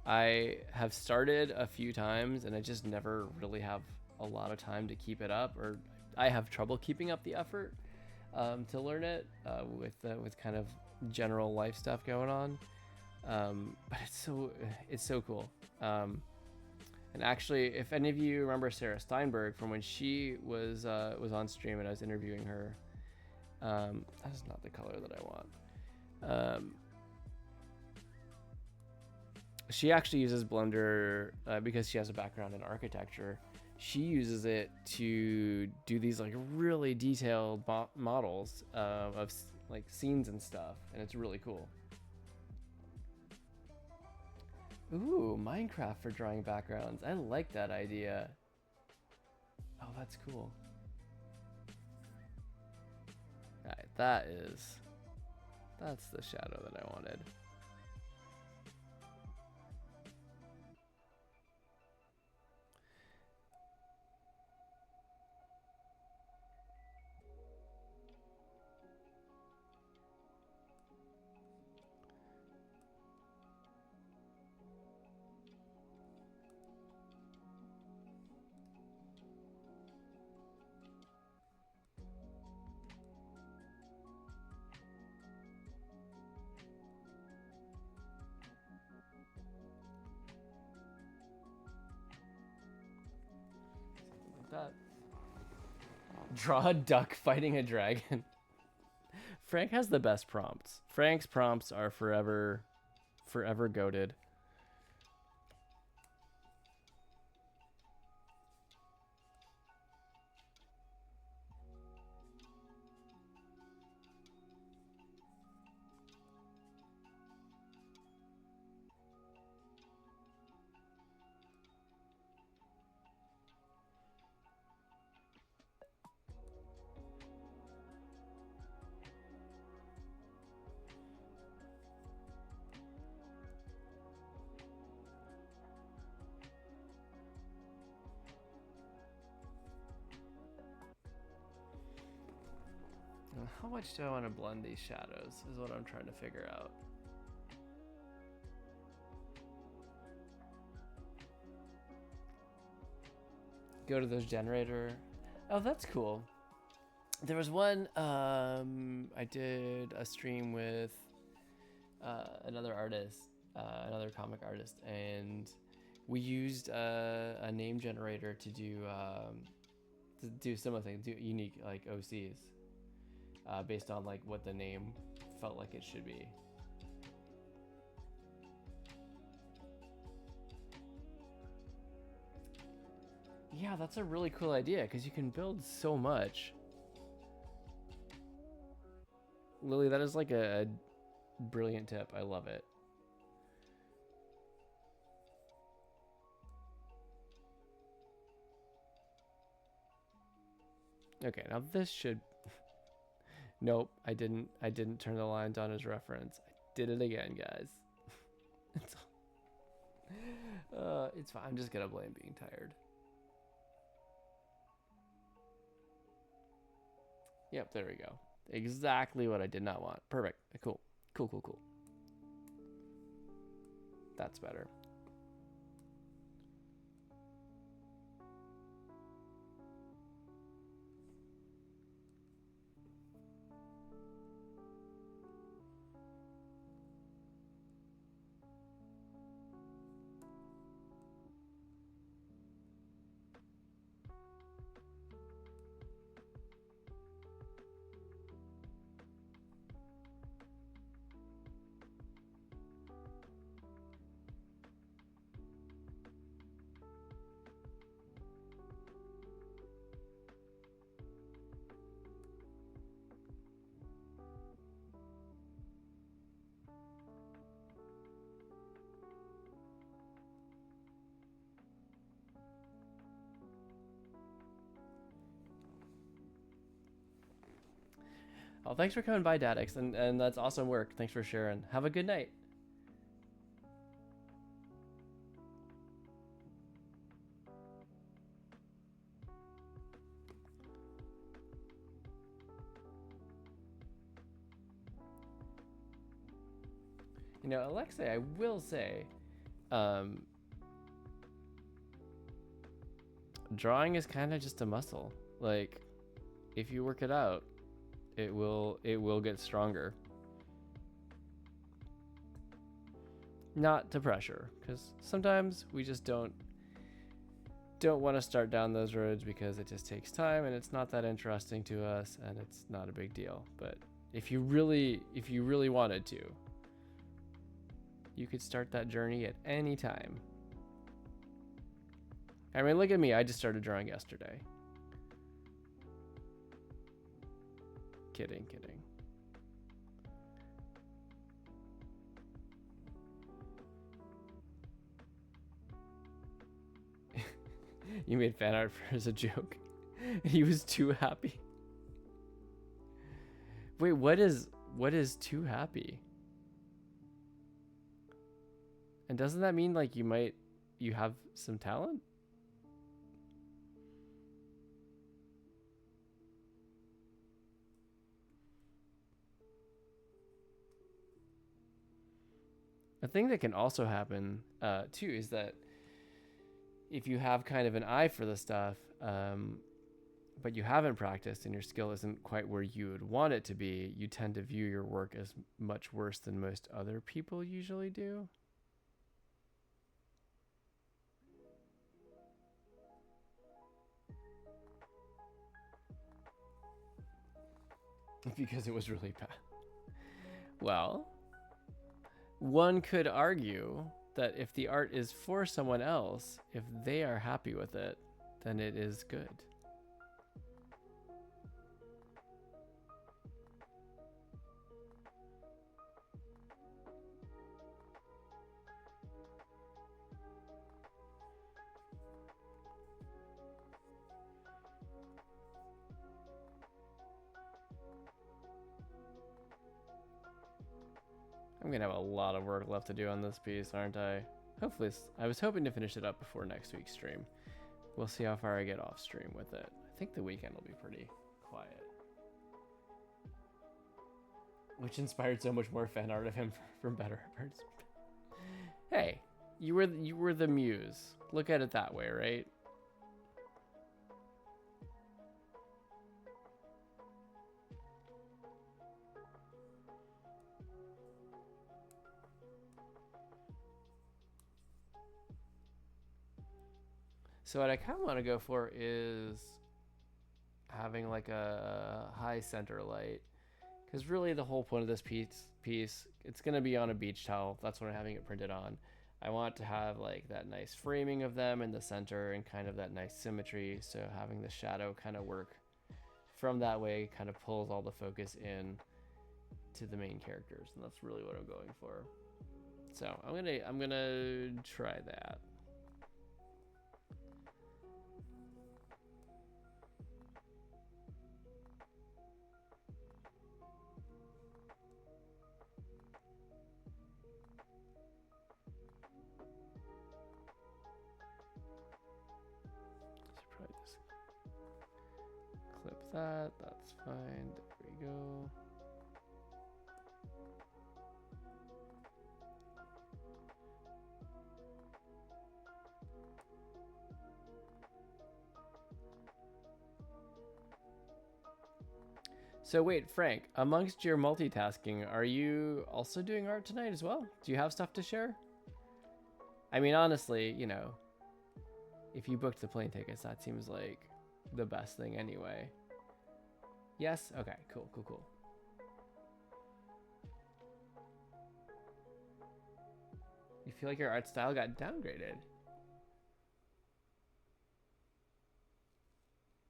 Speaker 1: I have started a few times and I just never really have a lot of time to keep it up, or I have trouble keeping up the effort to learn it with kind of general life stuff going on. But it's so cool. And actually, if any of you remember Sarah Steinberg from when she was on stream and I was interviewing her, that is not the color that I want. She actually uses Blender because she has a background in architecture. She uses it to do these like really detailed models of like scenes and stuff, and it's really cool. Ooh, Minecraft for drawing backgrounds. I like that idea. Oh, that's cool. All right, that's the shadow that I wanted. That. Draw a duck fighting a dragon. Frank has the best prompts. Frank's prompts are forever goated. How much do I want to blend these shadows is what I'm trying to figure out. Go to those generator. Oh, that's cool. There was one, I did a stream with another artist, another comic artist, and we used a name generator to do similar things, do unique like OCs. Based on like what the name felt like it should be. Yeah, that's a really cool idea because you can build so much. Lily, that is like a brilliant tip. I love it. Okay, now this should... Nope, I didn't turn the lines on as reference. I did it again, guys. It's fine. I'm just gonna blame being tired. Yep, there we go. Exactly what I did not want. Perfect. Cool. Cool. That's better. Oh, thanks for coming by, Dadix, and that's awesome work. Thanks for sharing. Have a good night. You know, Alexei, I will say, drawing is kind of just a muscle. Like, if you work it out, it will get stronger. Not to pressure, because sometimes we just don't want to start down those roads because it just takes time and it's not that interesting to us and it's not a big deal. But if you really wanted to, you could start that journey at any time. I mean, look at me. I just started drawing yesterday. Kidding. You made fan art for as a joke. He was too happy. Wait, what is too happy? And doesn't that mean like you have some talent? A thing that can also happen too is that if you have kind of an eye for the stuff, but you haven't practiced and your skill isn't quite where you would want it to be, you tend to view your work as much worse than most other people usually do. Because it was really bad. Well, one could argue that if the art is for someone else, if they are happy with it, then it is good. I'm gonna have a lot of work left to do on this piece, aren't I? Hopefully, I was hoping to finish it up before next week's stream. We'll see how far I get off stream with it. I think the weekend will be pretty quiet. Which inspired so much more fan art of him from better arts. Hey, you were the muse. Look at it that way, right? So what I kind of want to go for is having like a high center light, because really the whole point of this piece, it's going to be on a beach towel. That's what I'm having it printed on. I want to have like that nice framing of them in the center and kind of that nice symmetry. So having the shadow kind of work from that way kind of pulls all the focus in to the main characters. And that's really what I'm going for. So I'm gonna try that. Clip that, that's fine, there we go. So wait, Frank, amongst your multitasking, are you also doing art tonight as well? Do you have stuff to share? I mean, honestly, you know, if you booked the plane tickets, that seems like the best thing anyway. Yes? Okay, cool, cool, cool. You feel like your art style got downgraded?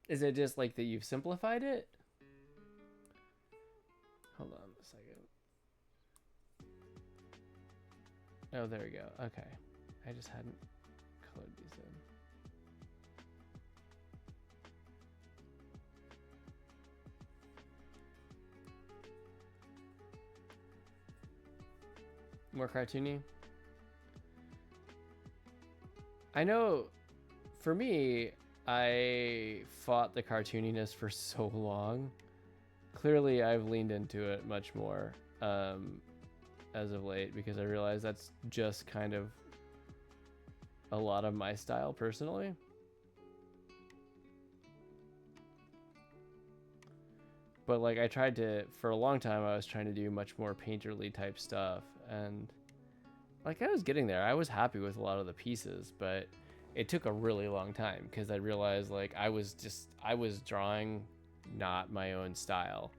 Speaker 1: Is it just like that you've simplified it? Hold on a second. Oh, there we go. Okay. I just hadn't colored these in. More cartoony? I know, for me, I fought the cartooniness for so long. Clearly, I've leaned into it much more as of late because I realize that's just kind of a lot of my style personally. But like I tried to, for a long time, I was trying to do much more painterly type stuff, and like I was getting there. I was happy with a lot of the pieces, but it took a really long time because I realized like I was drawing not my own style.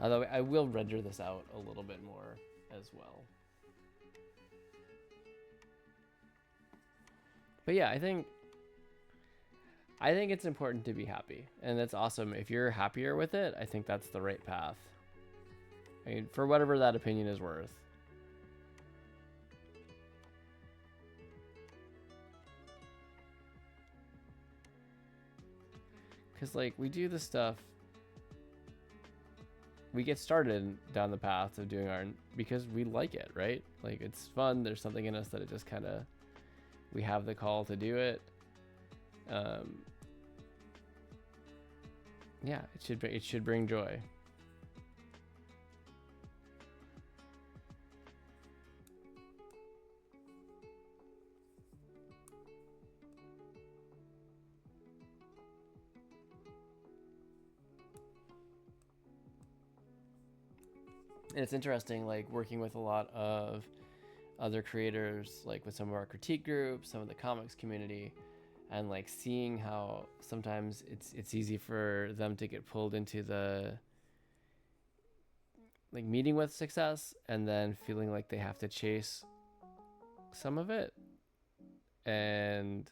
Speaker 1: Although I will render this out a little bit more as well. But yeah, I think it's important to be happy, and that's awesome. If you're happier with it, I think that's the right path. I mean, for whatever that opinion is worth. Because like we do this stuff, we get started down the path of doing art because we like it, right? Like it's fun. There's something in us that it just kind of, we have the call to do it. Yeah, it should bring joy. And it's interesting, like working with a lot of other creators, like with some of our critique groups, some of the comics community, and like seeing how sometimes it's easy for them to get pulled into the like meeting with success and then feeling like they have to chase some of it, and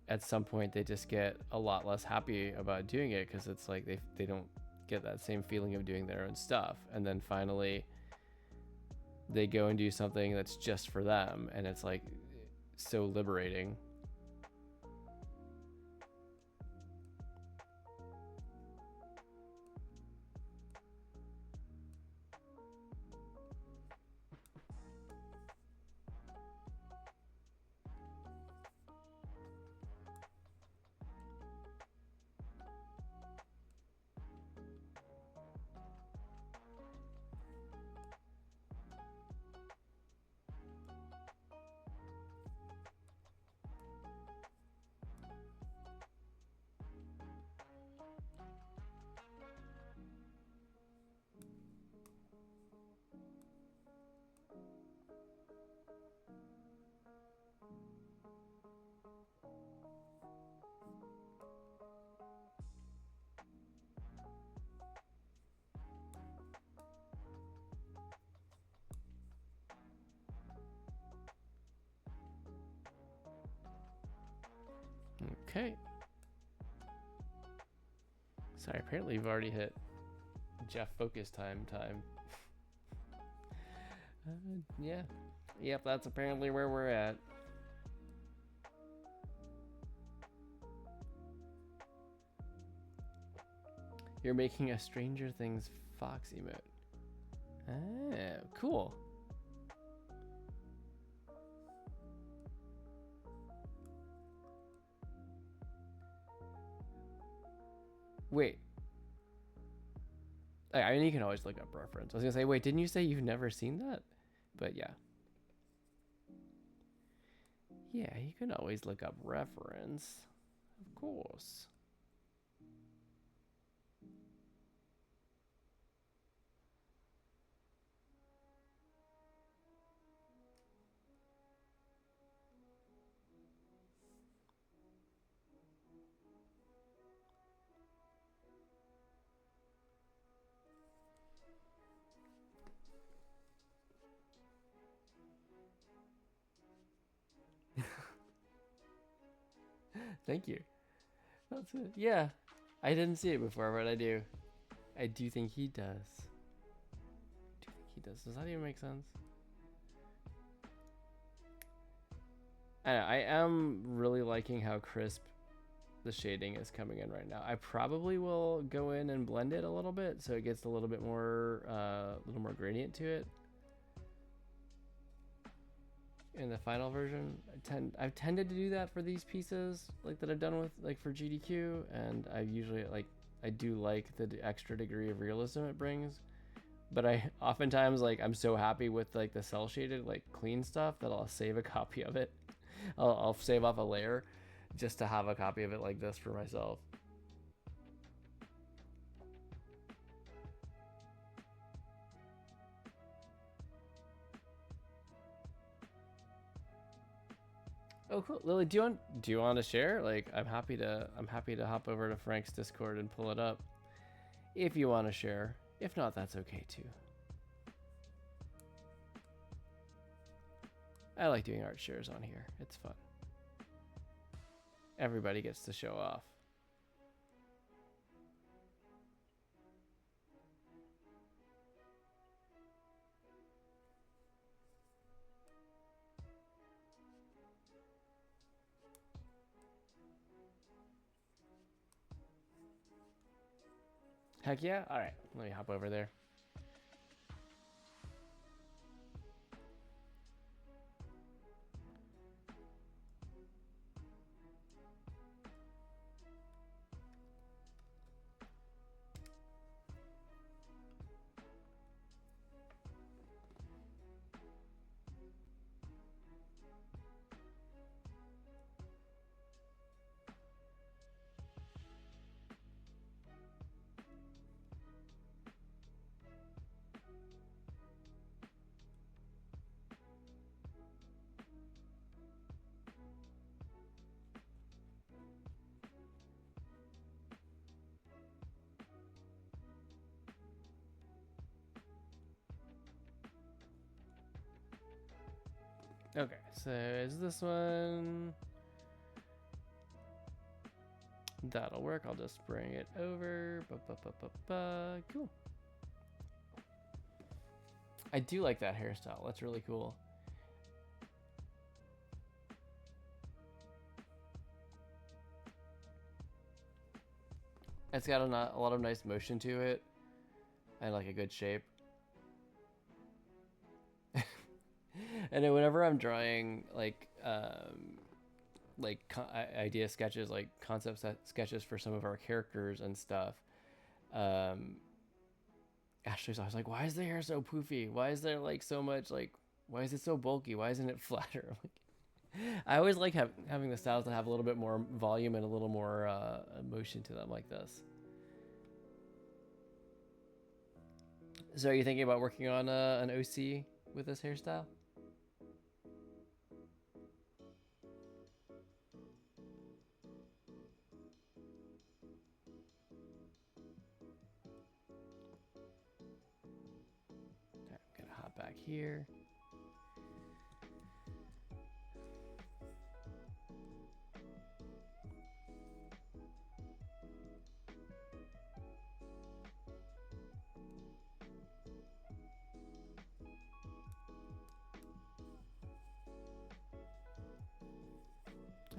Speaker 1: at some point they just get a lot less happy about doing it because it's like they don't get that same feeling of doing their own stuff, and then finally they go and do something that's just for them, and it's like so liberating. Okay. Sorry, apparently you've already hit Jeff focus time. Yeah. Yep, that's apparently where we're at. You're making a Stranger Things Fox emote. Ah, cool. Wait. I mean, you can always look up reference. I was gonna say, wait, didn't you say you've never seen that? But yeah. Yeah, you can always look up reference. Of course. Thank you. That's it. Yeah. I didn't see it before, but I do. I do think he does. Does that even make sense? I am really liking how crisp the shading is coming in right now. I probably will go in and blend it a little bit so it gets a little bit more, gradient to it. In the final version, I've tended to do that for these pieces, like that I've done with for GDQ, and I usually I do like the extra degree of realism it brings. But I oftentimes I'm so happy with the cell shaded clean stuff that I'll save a copy of it. I'll save off a layer just to have a copy of it like this for myself. Oh, cool, Lily. Do you want to share? I'm happy to hop over to Frank's Discord and pull it up if you want to share. If not, that's okay too. I like doing art shares on here. It's fun. Everybody gets to show off. Heck yeah. All right, let me hop over there. Okay, so is this one? That'll work. I'll just bring it over. Cool. I do like that hairstyle. That's really cool. It's got a lot of nice motion to it. I like a good shape. And then whenever I'm drawing idea sketches, concept sketches for some of our characters and stuff, Ashley's always like, why is the hair so poofy? Why is there so much why is it so bulky? Why isn't it flatter? I always like having the styles that have a little bit more volume and a little more motion to them like this. So are you thinking about working on an OC with this hairstyle? Back here.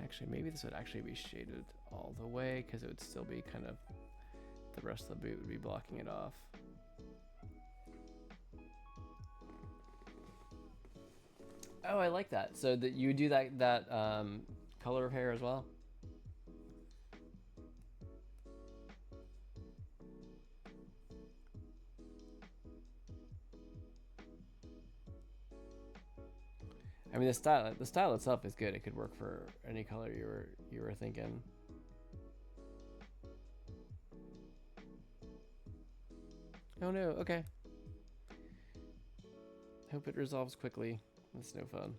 Speaker 1: Actually, maybe this would actually be shaded all the way because it would still be kind of, the rest of the boot would be blocking it off. Oh, I like that. So that you do that color of hair as well? I mean, the style itself is good. It could work for any color you were thinking. Oh no, okay. Hope it resolves quickly. That's no fun.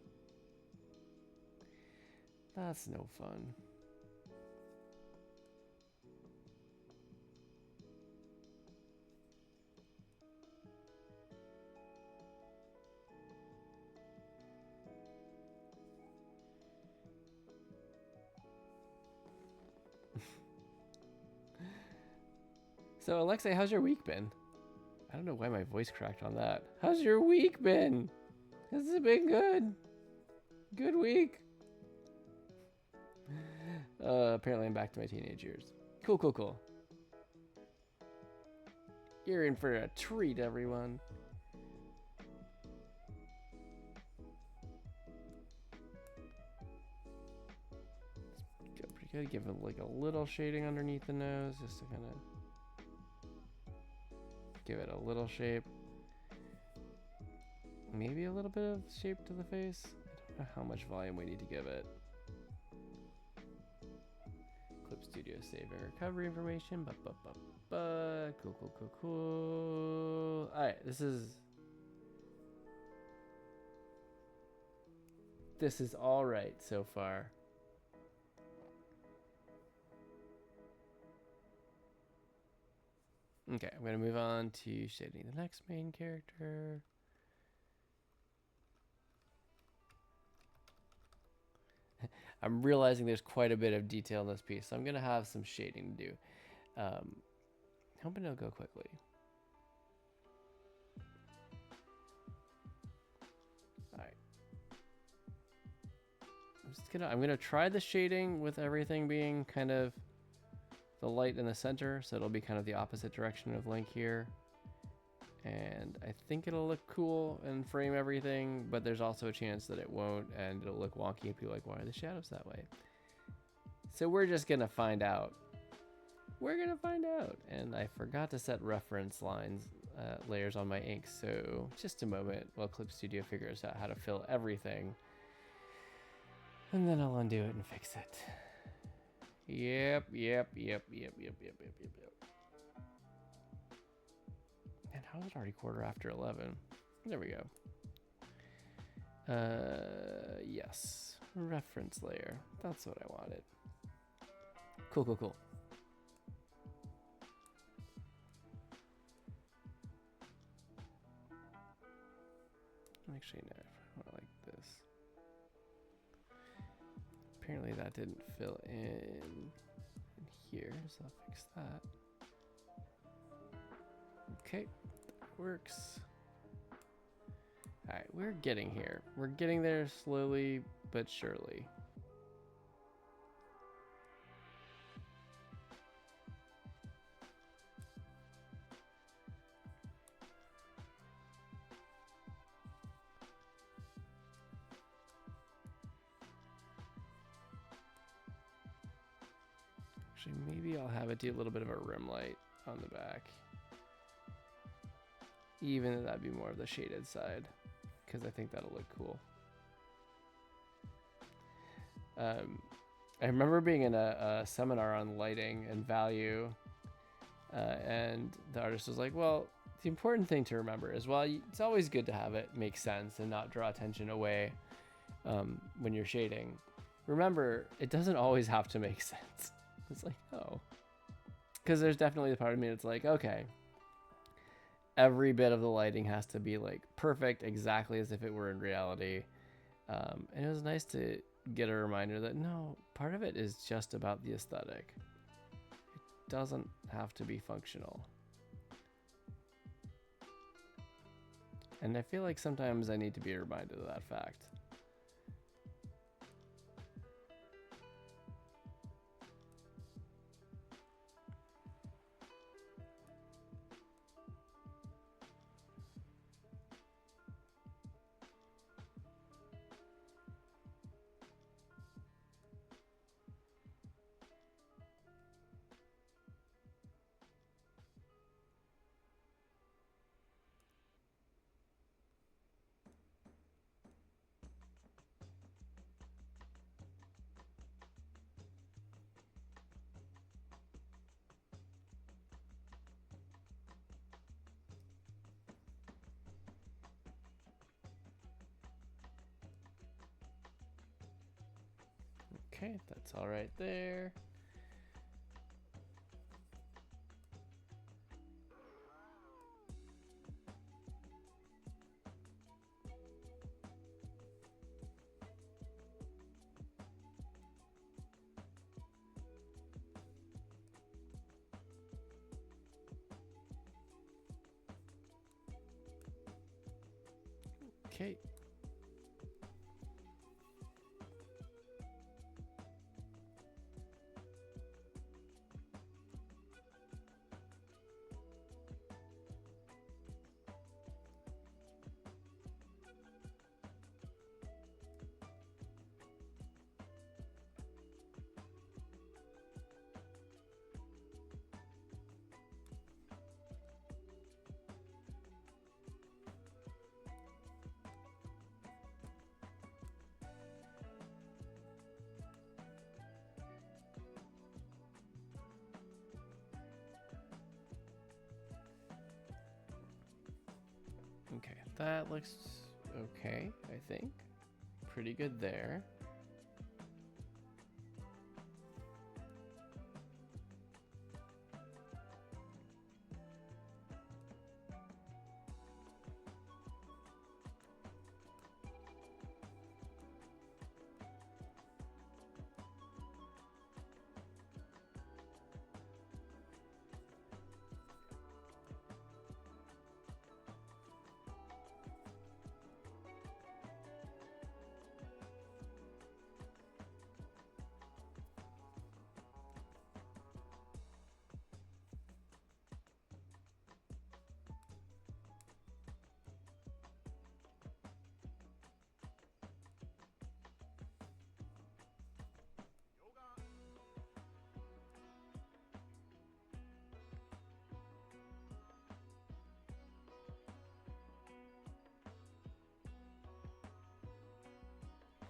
Speaker 1: That's no fun. So Alexei, how's your week been? I don't know why my voice cracked on that. How's your week been? Has it been good? Good week. Apparently I'm back to my teenage years. Cool, cool, cool. You're in for a treat, everyone. Pretty good. Give it like a little shading underneath the nose, just to kind of give it a little shape. Maybe a little bit of shape to the face. I don't know how much volume we need to give it. Clip Studio saving recovery information. Cool, cool, cool, cool. Alright, this is all right so far. Okay, I'm gonna move on to shading the next main character. I'm realizing there's quite a bit of detail in this piece, so I'm gonna have some shading to do. Hoping it'll go quickly. Alright. I'm gonna try the shading with everything being kind of the light in the center, so it'll be kind of the opposite direction of Link here. And I think it'll look cool and frame everything, but there's also a chance that it won't and it'll look wonky and people like, why are the shadows that way? So we're just gonna find out. We're gonna find out. And I forgot to set reference lines, layers on my ink, so just a moment while Clip Studio figures out how to fill everything. And then I'll undo it and fix it. Yep. And how is it already 11:15? There we go. Yes. Reference layer. That's what I wanted. Cool, cool, cool. Actually, no, I like this. Apparently that didn't fill in here, so I'll fix that. Okay, that works. All right, we're getting here. We're getting there slowly but surely. Actually, maybe I'll have it do a little bit of a rim light on the back. Even though that'd be more of the shaded side, because I think that'll look cool. I remember being in a seminar on lighting and value, and the artist was like, well, the important thing to remember is, well, it's always good to have it make sense and not draw attention away when you're shading. Remember, it doesn't always have to make sense. It's like, oh. Because there's definitely the part of me that's like, okay, every bit of the lighting has to be like perfect, exactly as if it were in reality. And it was nice to get a reminder that no, part of it is just about the aesthetic. It doesn't have to be functional. And I feel like sometimes I need to be reminded of that fact. Okay, that's all right there. Okay. Okay, that looks okay, I think. Pretty good there.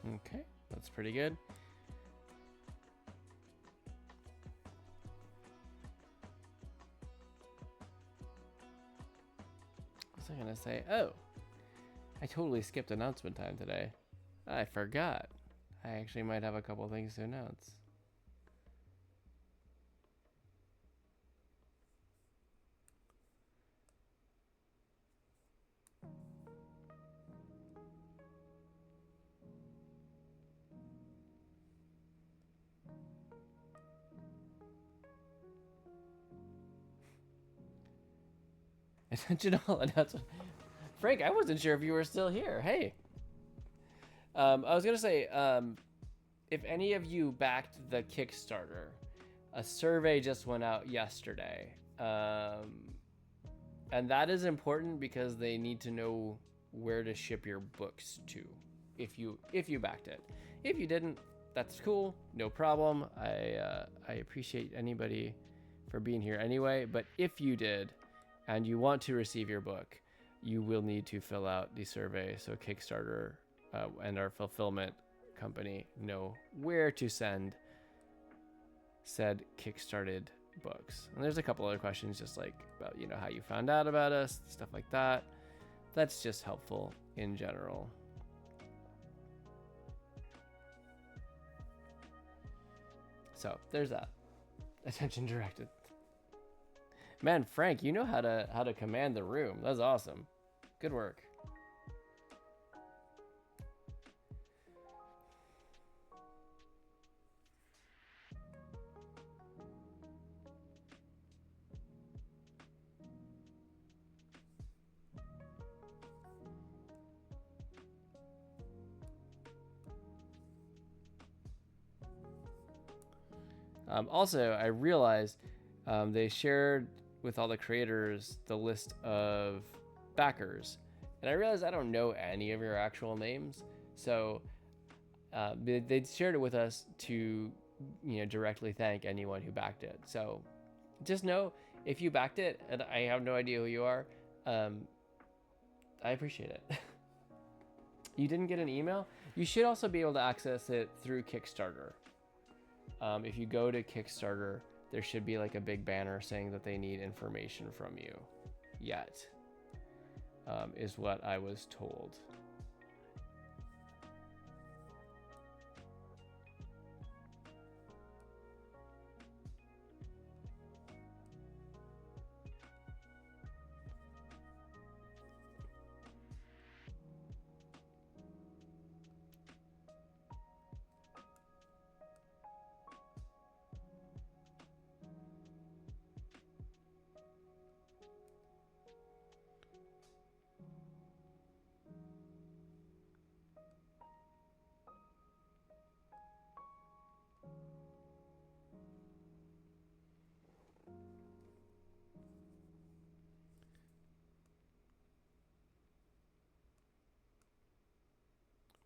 Speaker 1: Okay, that's pretty good. What was I gonna say? Oh, I totally skipped announcement time today. I forgot. I actually might have a couple things to announce. Attention all announcement. Frank, I wasn't sure if you were still here. Hey. I was gonna say, if any of you backed the Kickstarter, a survey just went out yesterday. And that is important because they need to know where to ship your books to if you backed it. If you didn't, that's cool, no problem. I appreciate anybody for being here anyway, but if you did and you want to receive your book, you will need to fill out the survey so Kickstarter and our fulfillment company know where to send said kickstarted books. And there's a couple other questions just like about, you know, how you found out about us, stuff like that. That's just helpful in general. So there's that. Attention directed. Man, Frank, you know how to command the room. That's awesome. Good work. Also, I realized they shared with all the creators the list of backers, and I realized I don't know any of your actual names, so they shared it with us to, you know, directly thank anyone who backed it. So just know if you backed it and I have no idea who you are, I appreciate it. You didn't get an email? You should also be able to access it through Kickstarter. If you go to Kickstarter, there should be like a big banner saying that they need information from you yet, is what I was told.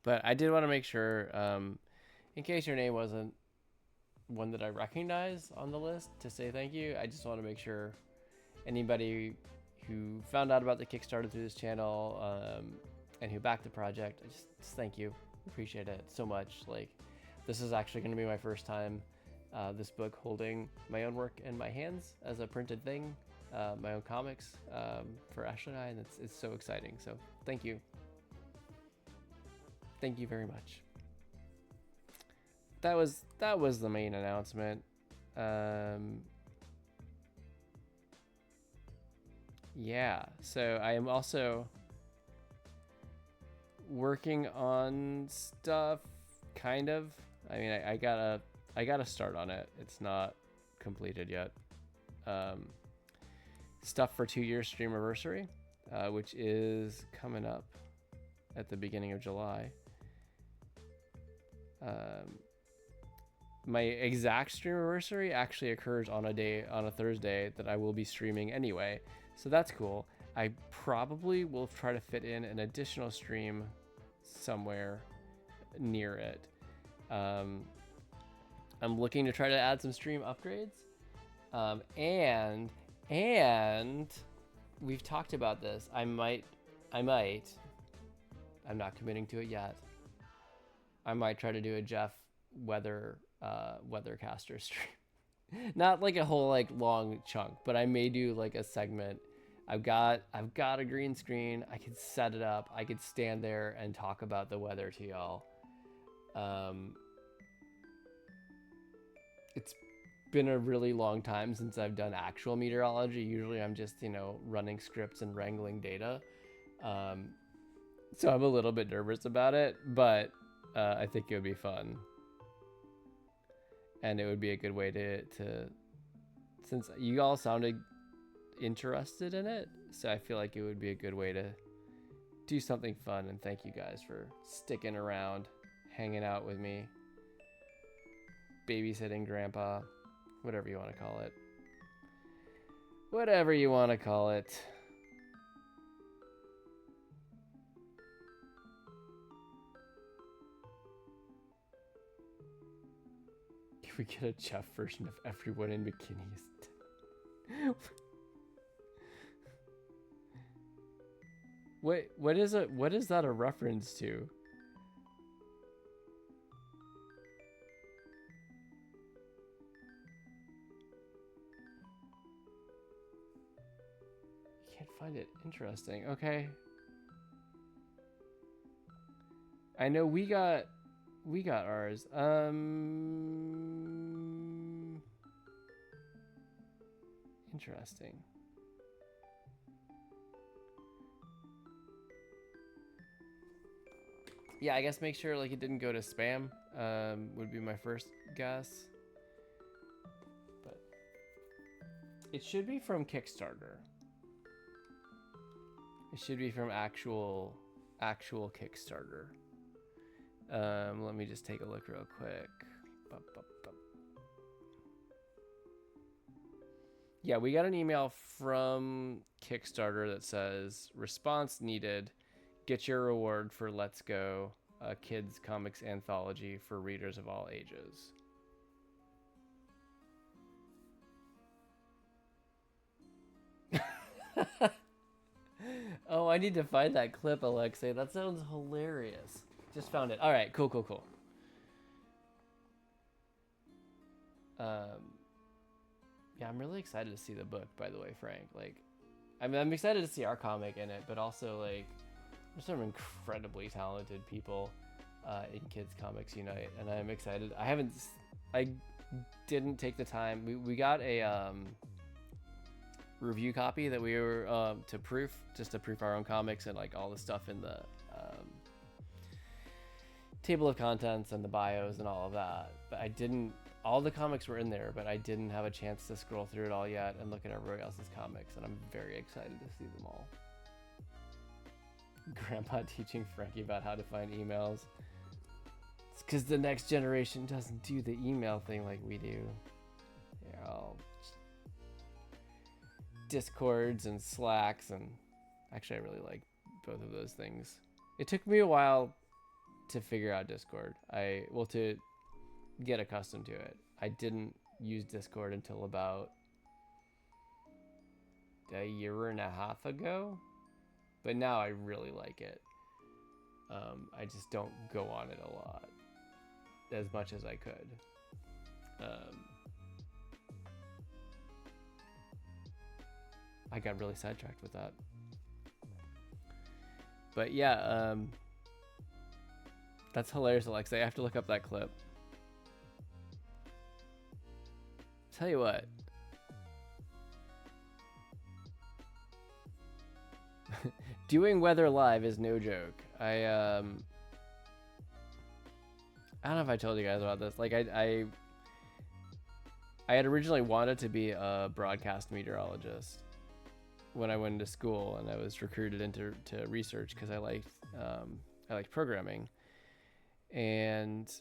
Speaker 1: But I did want to make sure, in case your name wasn't one that I recognize on the list, to say thank you. I just want to make sure anybody who found out about the Kickstarter through this channel, and who backed the project, I just thank you. Appreciate it so much. Like, this is actually going to be my first time, this book, holding my own work in my hands as a printed thing, my own comics, for Ashley and I, and it's so exciting. So thank you. Thank you very much. That was the main announcement. Yeah, so I am also working on stuff, kind of. I mean, I gotta start on it. It's not completed yet. Stuff for 2-year Streamiversary, which is coming up at the beginning of July. My exact Streamiversary actually occurs on a Thursday that I will be streaming anyway, so that's cool. I probably will try to fit in an additional stream somewhere near it. I'm looking to try to add some stream upgrades, and we've talked about this. I'm not committing to it yet. I might try to do a Jeff weathercaster stream. Not like a whole like long chunk, but I may do like a segment. I've got a green screen. I could set it up. I could stand there and talk about the weather to y'all. It's been a really long time since I've done actual meteorology. Usually I'm just, running scripts and wrangling data. So I'm a little bit nervous about it, but I think it would be fun. And it would be a good way to since you all sounded interested in it, so I feel like it would be a good way to do something fun. And thank you guys for sticking around, hanging out with me, babysitting grandpa, whatever you want to call it. Whatever you want to call it. We get a Jeff version of everyone in bikinis. What is that a reference to? You can't find it interesting. Okay. I know we got ours. Interesting. Yeah, I guess make sure like it didn't go to spam, would be my first guess. But it should be from Kickstarter. It should be from actual Kickstarter. Let me just take a look real quick. Yeah, we got an email from Kickstarter that says, response needed, get your reward for Let's Go, a kids comics anthology for readers of all ages. Oh, I need to find that clip, Alexei. That sounds hilarious. Just found it. All right, cool. Yeah, I'm really excited to see the book, by the way, Frank. Like, I'm excited to see our comic in it, but also, like, there's some incredibly talented people in Kids Comics Unite, and I'm excited. I didn't take the time. We got a review copy that we were to proof our own comics and, like, all the stuff in the table of contents and the bios and all of that. But all the comics were in there, but I didn't have a chance to scroll through it all yet and look at everybody else's comics, and I'm very excited to see them all. Grandpa teaching Frankie about how to find emails. It's because the next generation doesn't do the email thing like we do. They're all Discords and Slacks, and actually I really like both of those things. It took me a while to figure out Discord. To get accustomed to it. I didn't use Discord until about a year and a half ago, but now I really like it. I just don't go on it a lot, as much as I could. I got really sidetracked with that. But yeah, that's hilarious, Alexa. I have to look up that clip. Tell you what. Doing weather live is no joke. I don't know if I told you guys about this. Like I had originally wanted to be a broadcast meteorologist when I went into school, and I was recruited into research because I liked programming, and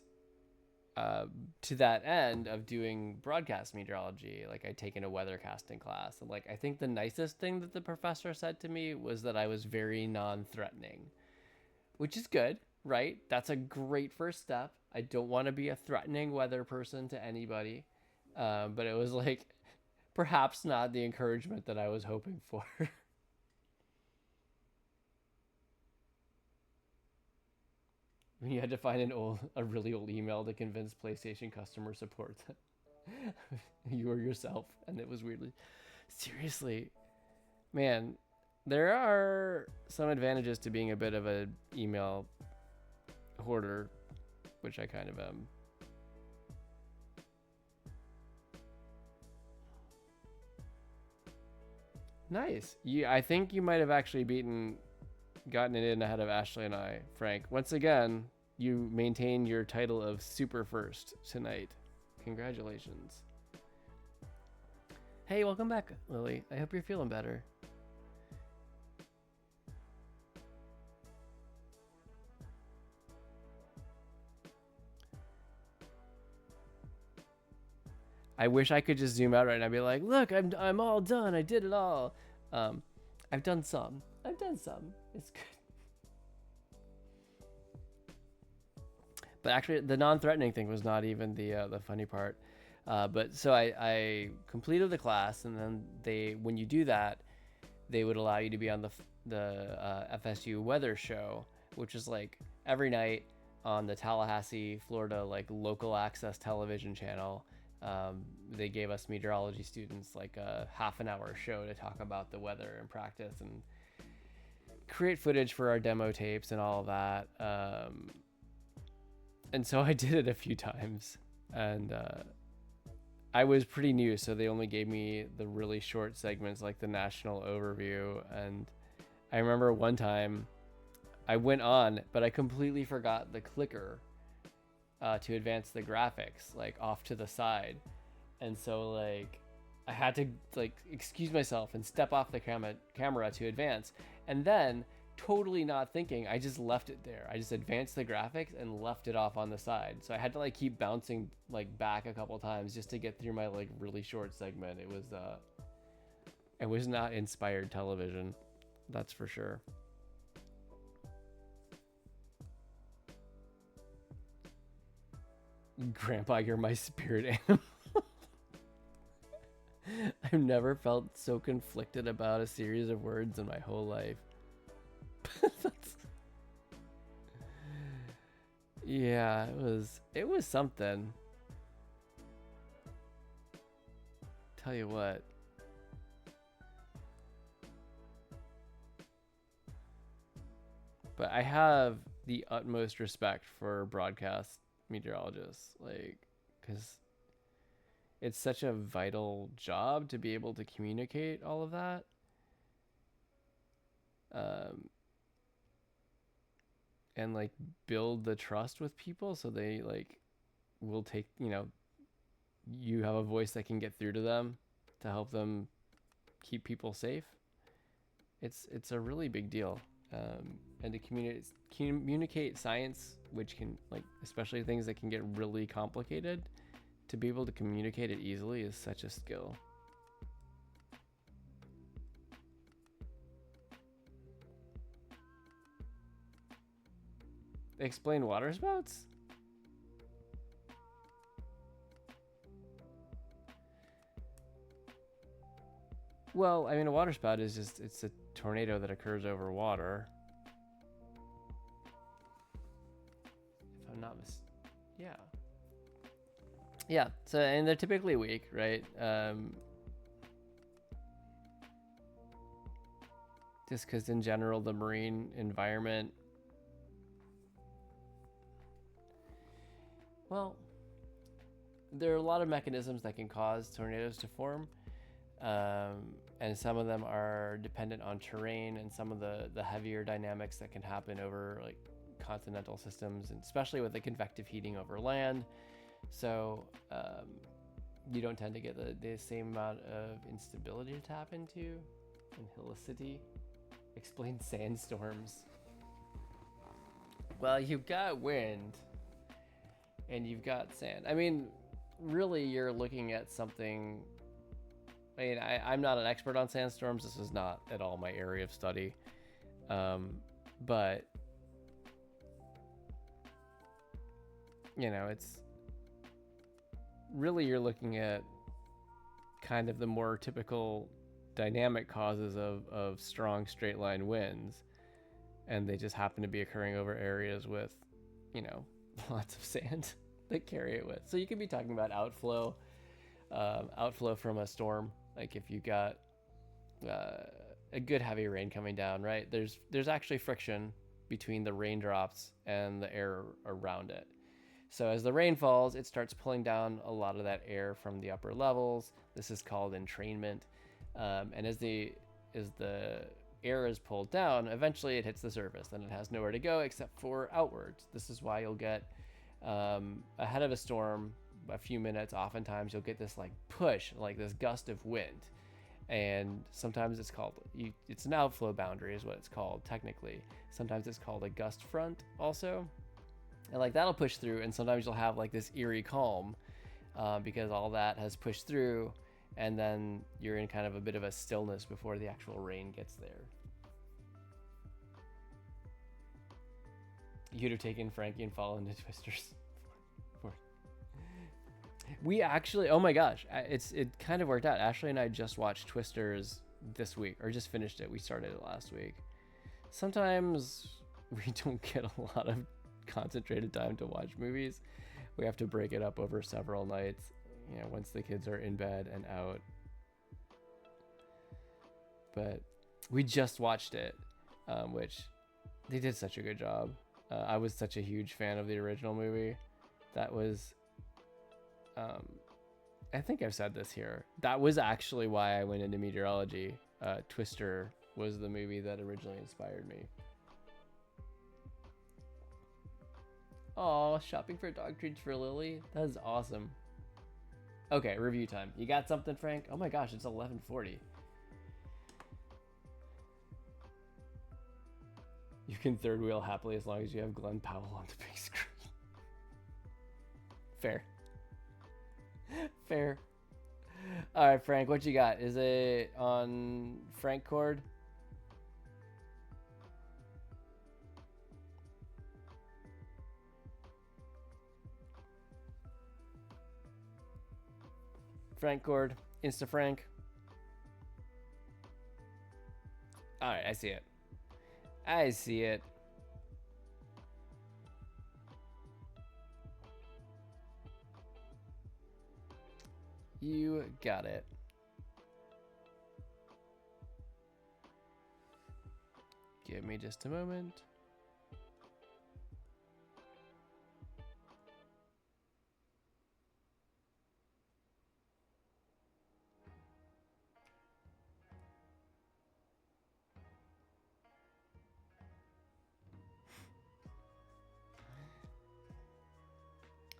Speaker 1: to that end of doing broadcast meteorology, like I'd taken a weathercasting class, and like I think the nicest thing that the professor said to me was that I was very non-threatening, which is good, right? That's a great first step. I don't want to be a threatening weather person to anybody, but it was like perhaps not the encouragement that I was hoping for. When you had to find a really old email to convince PlayStation customer support that you were yourself, and it was weirdly, seriously, man, there are some advantages to being a bit of a email hoarder, which I kind of am. Nice. I think you might have actually gotten it in ahead of Ashley and I, Frank. Once again, you maintain your title of super first tonight. Congratulations. Hey, welcome back, Lily. I hope you're feeling better. I wish I could just zoom out right now and be like, look, I'm all done. I did it all. I've done some. It's good. But actually, the non-threatening thing was not even the funny part. But so I completed the class, and then when you do that, they would allow you to be on the FSU weather show, which is like every night on the Tallahassee, Florida, like local access television channel. They gave us meteorology students like a half an hour show to talk about the weather and practice and create footage for our demo tapes and all of that. And so I did it a few times, and I was pretty new, so they only gave me the really short segments, like the national overview. And I remember one time I went on, but I completely forgot the clicker to advance the graphics, like off to the side. And so like I had to like excuse myself and step off the camera to advance, and then totally not thinking, I just left it there. I just advanced the graphics and left it off on the side. So I had to like keep bouncing like back a couple times just to get through my like really short segment. It was not inspired television, that's for sure. Grandpa, you're my spirit animal. I've never felt so conflicted about a series of words in my whole life. Yeah, it was something. Tell you what. But I have the utmost respect for broadcast meteorologists, like, because it's such a vital job to be able to communicate all of that. And like build the trust with people so they like will take, you have a voice that can get through to them to help them keep people safe. It's a really big deal. And to communicate science, which can, like, especially things that can get really complicated, to be able to communicate it easily is such a skill. Explain water spouts? Well, I mean, a water spout is just, it's a tornado that occurs over water. If I'm not yeah. Yeah, so, and they're typically weak, right? Just because in general, the marine environment, well, there are a lot of mechanisms that can cause tornadoes to form. And some of them are dependent on terrain and some of the heavier dynamics that can happen over like continental systems, and especially with the convective heating over land. So you don't tend to get the same amount of instability to tap into and helicity. Explain sandstorms. Well, you've got wind and you've got sand. I mean, really, you're looking at something. I mean, I'm not an expert on sandstorms. This is not at all my area of study. But, you know, it's really, you're looking at kind of the more typical dynamic causes of strong straight line winds. And they just happen to be occurring over areas with, you know, lots of sand that carry it with. So you could be talking about outflow from a storm. Like if you got a good heavy rain coming down, right? There's actually friction between the raindrops and the air around it. So as the rain falls, it starts pulling down a lot of that air from the upper levels. This is called entrainment. And as the air is pulled down, eventually it hits the surface and it has nowhere to go except for outwards. This is why you'll get ahead of a storm, a few minutes, oftentimes you'll get this like push, like this gust of wind. And sometimes it's called, it's an outflow boundary is what it's called technically. Sometimes it's called a gust front also. And like that'll push through, and sometimes you'll have like this eerie calm because all that has pushed through, and then you're in kind of a bit of a stillness before the actual rain gets there. You'd have taken Frankie and fallen into Twisters. We actually, oh my gosh, it kind of worked out. Ashley and I just watched Twisters this week, or just finished it. We started it last week. Sometimes we don't get a lot of concentrated time to watch movies. We have to break it up over several nights, you know, once the kids are in bed and out. But we just watched it, which they did such a good job. I was such a huge fan of the original movie. That was, I think I've said this here. That was actually why I went into meteorology. Twister was the movie that originally inspired me. Oh, shopping for dog treats for Lily? That is awesome. Okay, review time. You got something, Frank? Oh my gosh, it's 11:40. You can third wheel happily as long as you have Glenn Powell on the big screen. Fair. Fair. All right, Frank, what you got? Is it on Frank Cord? Frank Cord, Insta Frank. All right, I see it. I see it. You got it. Give me just a moment.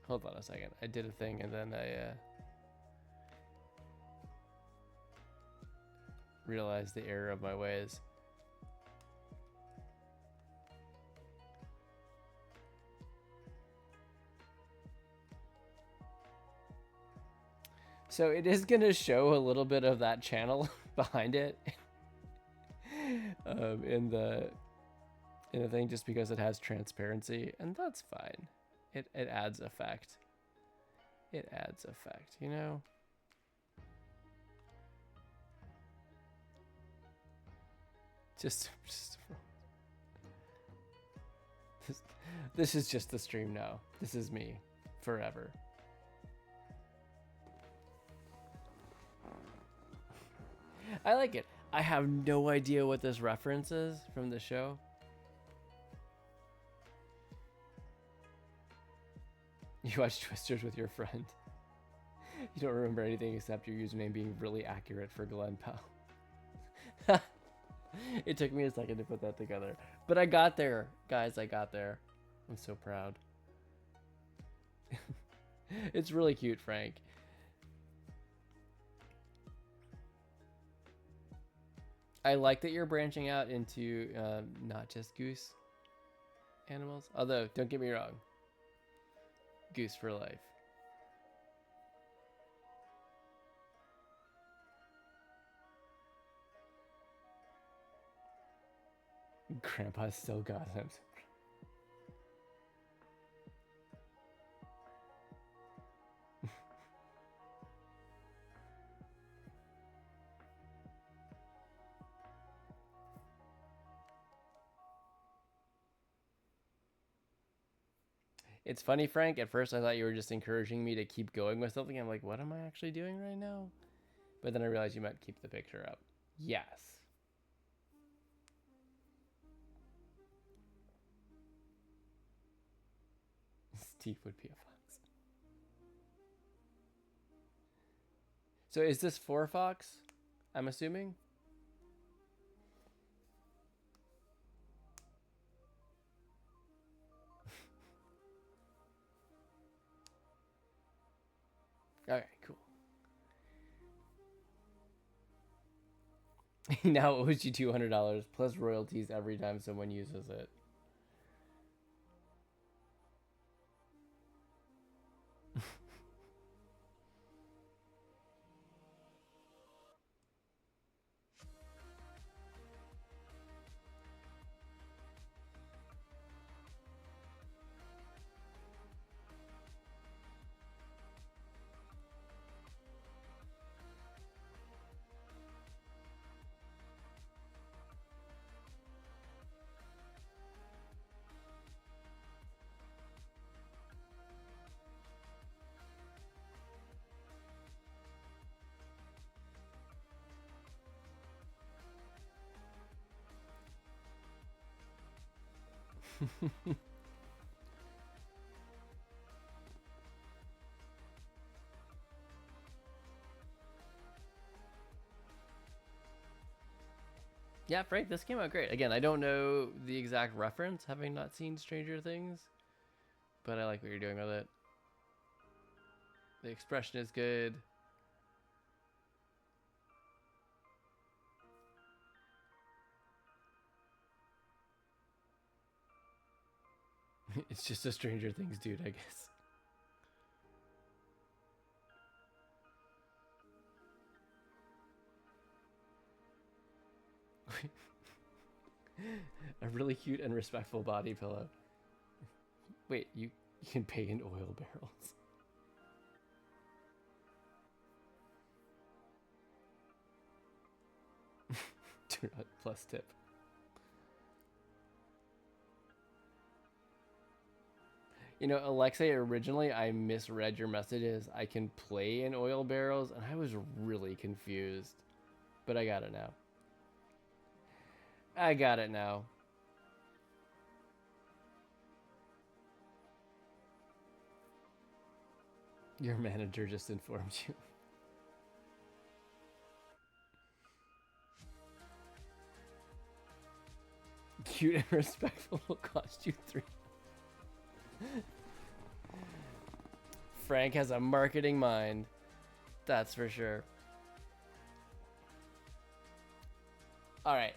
Speaker 1: Hold on a second. I did a thing and then I realized the error of my ways. So it is going to show a little bit of that channel behind it in in a thing just because it has transparency, and that's fine. It adds effect. It adds effect, you know? Just this is just the stream now. This is me forever. I like it. I have no idea what this reference is from the show. You watch Twisters with your friend. You don't remember anything except your username being really accurate for Glenn Powell. It took me a second to put that together. But I got there, guys. I got there. I'm so proud. It's really cute, Frank. I like that you're branching out into not just goose animals. Although, don't get me wrong. Goose for life. Grandpa still got him. It's funny, Frank. At first, I thought you were just encouraging me to keep going with something. I'm like, what am I actually doing right now? But then I realized you might keep the picture up. Yes. Steve would be a fox. So is this for fox? I'm assuming? Okay, cool. Now it owes you $200 plus royalties every time someone uses it. Yeah, Frank, this came out great. Again, I don't know the exact reference, having not seen Stranger Things, but I like what you're doing with it. The expression is good. It's just a Stranger Things dude, I guess. A really cute and respectful body pillow. Wait, you can pay in oil barrels. $2 plus tip. You know, Alexei, originally I misread your messages. I can play in oil barrels, and I was really confused. But I got it now. I got it now. Your manager just informed you. Cute and respectful will cost you $3. Frank has a marketing mind. That's for sure. All right.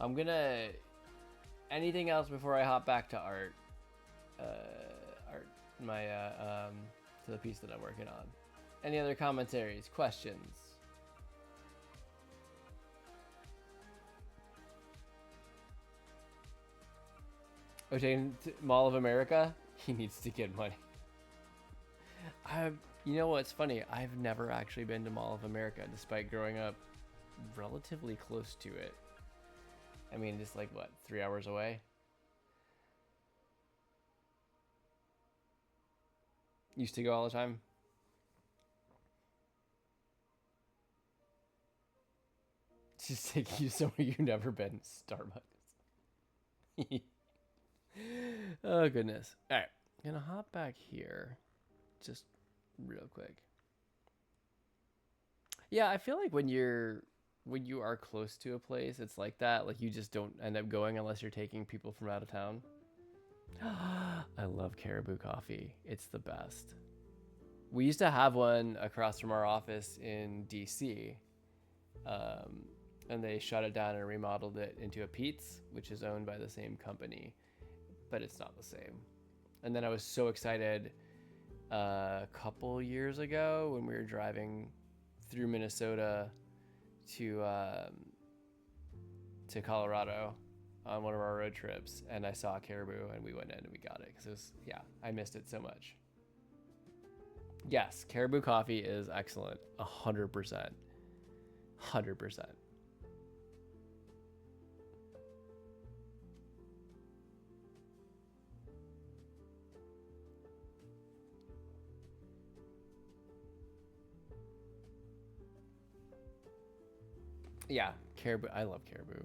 Speaker 1: I'm gonna... Anything else before I hop back to art? To the piece that I'm working on. Any other commentaries, questions? Oh, taking Mall of America? He needs to get money. You know what's funny? I've never actually been to Mall of America, despite growing up relatively close to it. I mean, just like, what, 3 hours away? Used to go all the time. Just taking you somewhere you've never been. Starbucks. Oh, goodness. All right. I'm going to hop back here just real quick. Yeah, I feel like when you are close to a place, it's like that. Like, you just don't end up going unless you're taking people from out of town. I love Caribou coffee. It's the best. We used to have one across from our office in DC, and they shut it down and remodeled it into a Pete's, which is owned by the same company, but it's not the same. And then I was so excited a couple years ago when we were driving through Minnesota to Colorado on one of our road trips, and I saw Caribou, and we went in and we got it because it was, yeah, I missed it so much. Yes, Caribou coffee is excellent. 100%. 100%. Yeah, Caribou. I love Caribou.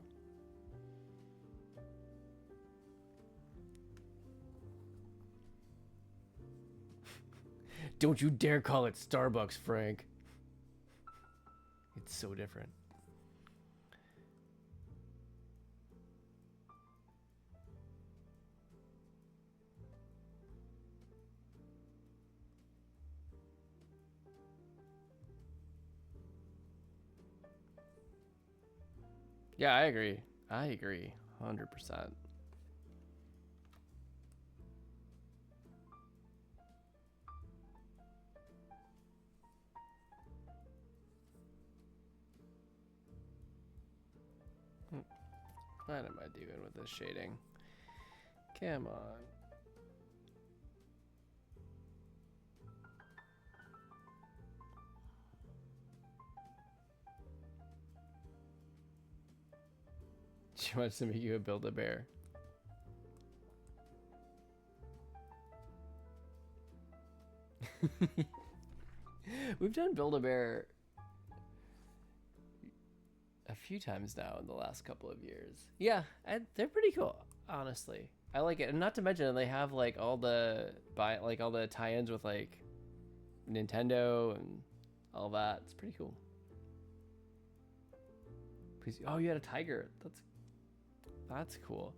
Speaker 1: Don't you dare call it Starbucks, Frank. It's so different. Yeah, I agree. 100%. What am I doing with this shading? Come on. She wants to make you a Build-A-Bear. We've done Build-A-Bear a few times now in the last couple of years. Yeah, and they're pretty cool, honestly. I like it, and not to mention they have like all the tie-ins with like Nintendo and all that. It's pretty cool. Please, oh, you had a tiger. That's cool.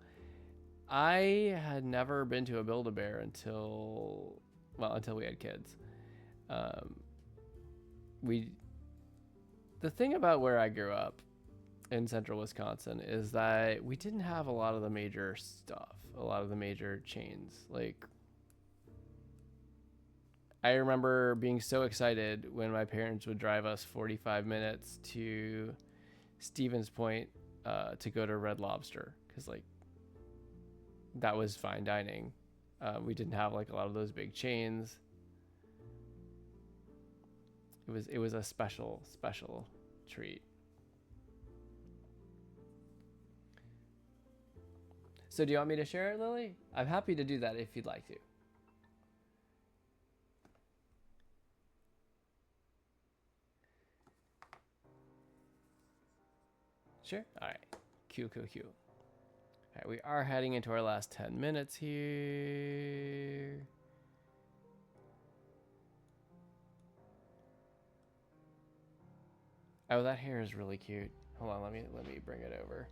Speaker 1: I had never been to a Build-A-Bear until we had kids. The thing about where I grew up in central Wisconsin is that we didn't have a lot of the major stuff, a lot of the major chains. Like, I remember being so excited when my parents would drive us 45 minutes to Stevens Point to go to Red Lobster, because like that was fine dining. We didn't have like a lot of those big chains. It was a special treat. So do you want me to share it, Lily? I'm happy to do that if you'd like to. Sure? All right. Cool. All right, we are heading into our last 10 minutes here. Oh, that hair is really cute. Hold on, let me bring it over.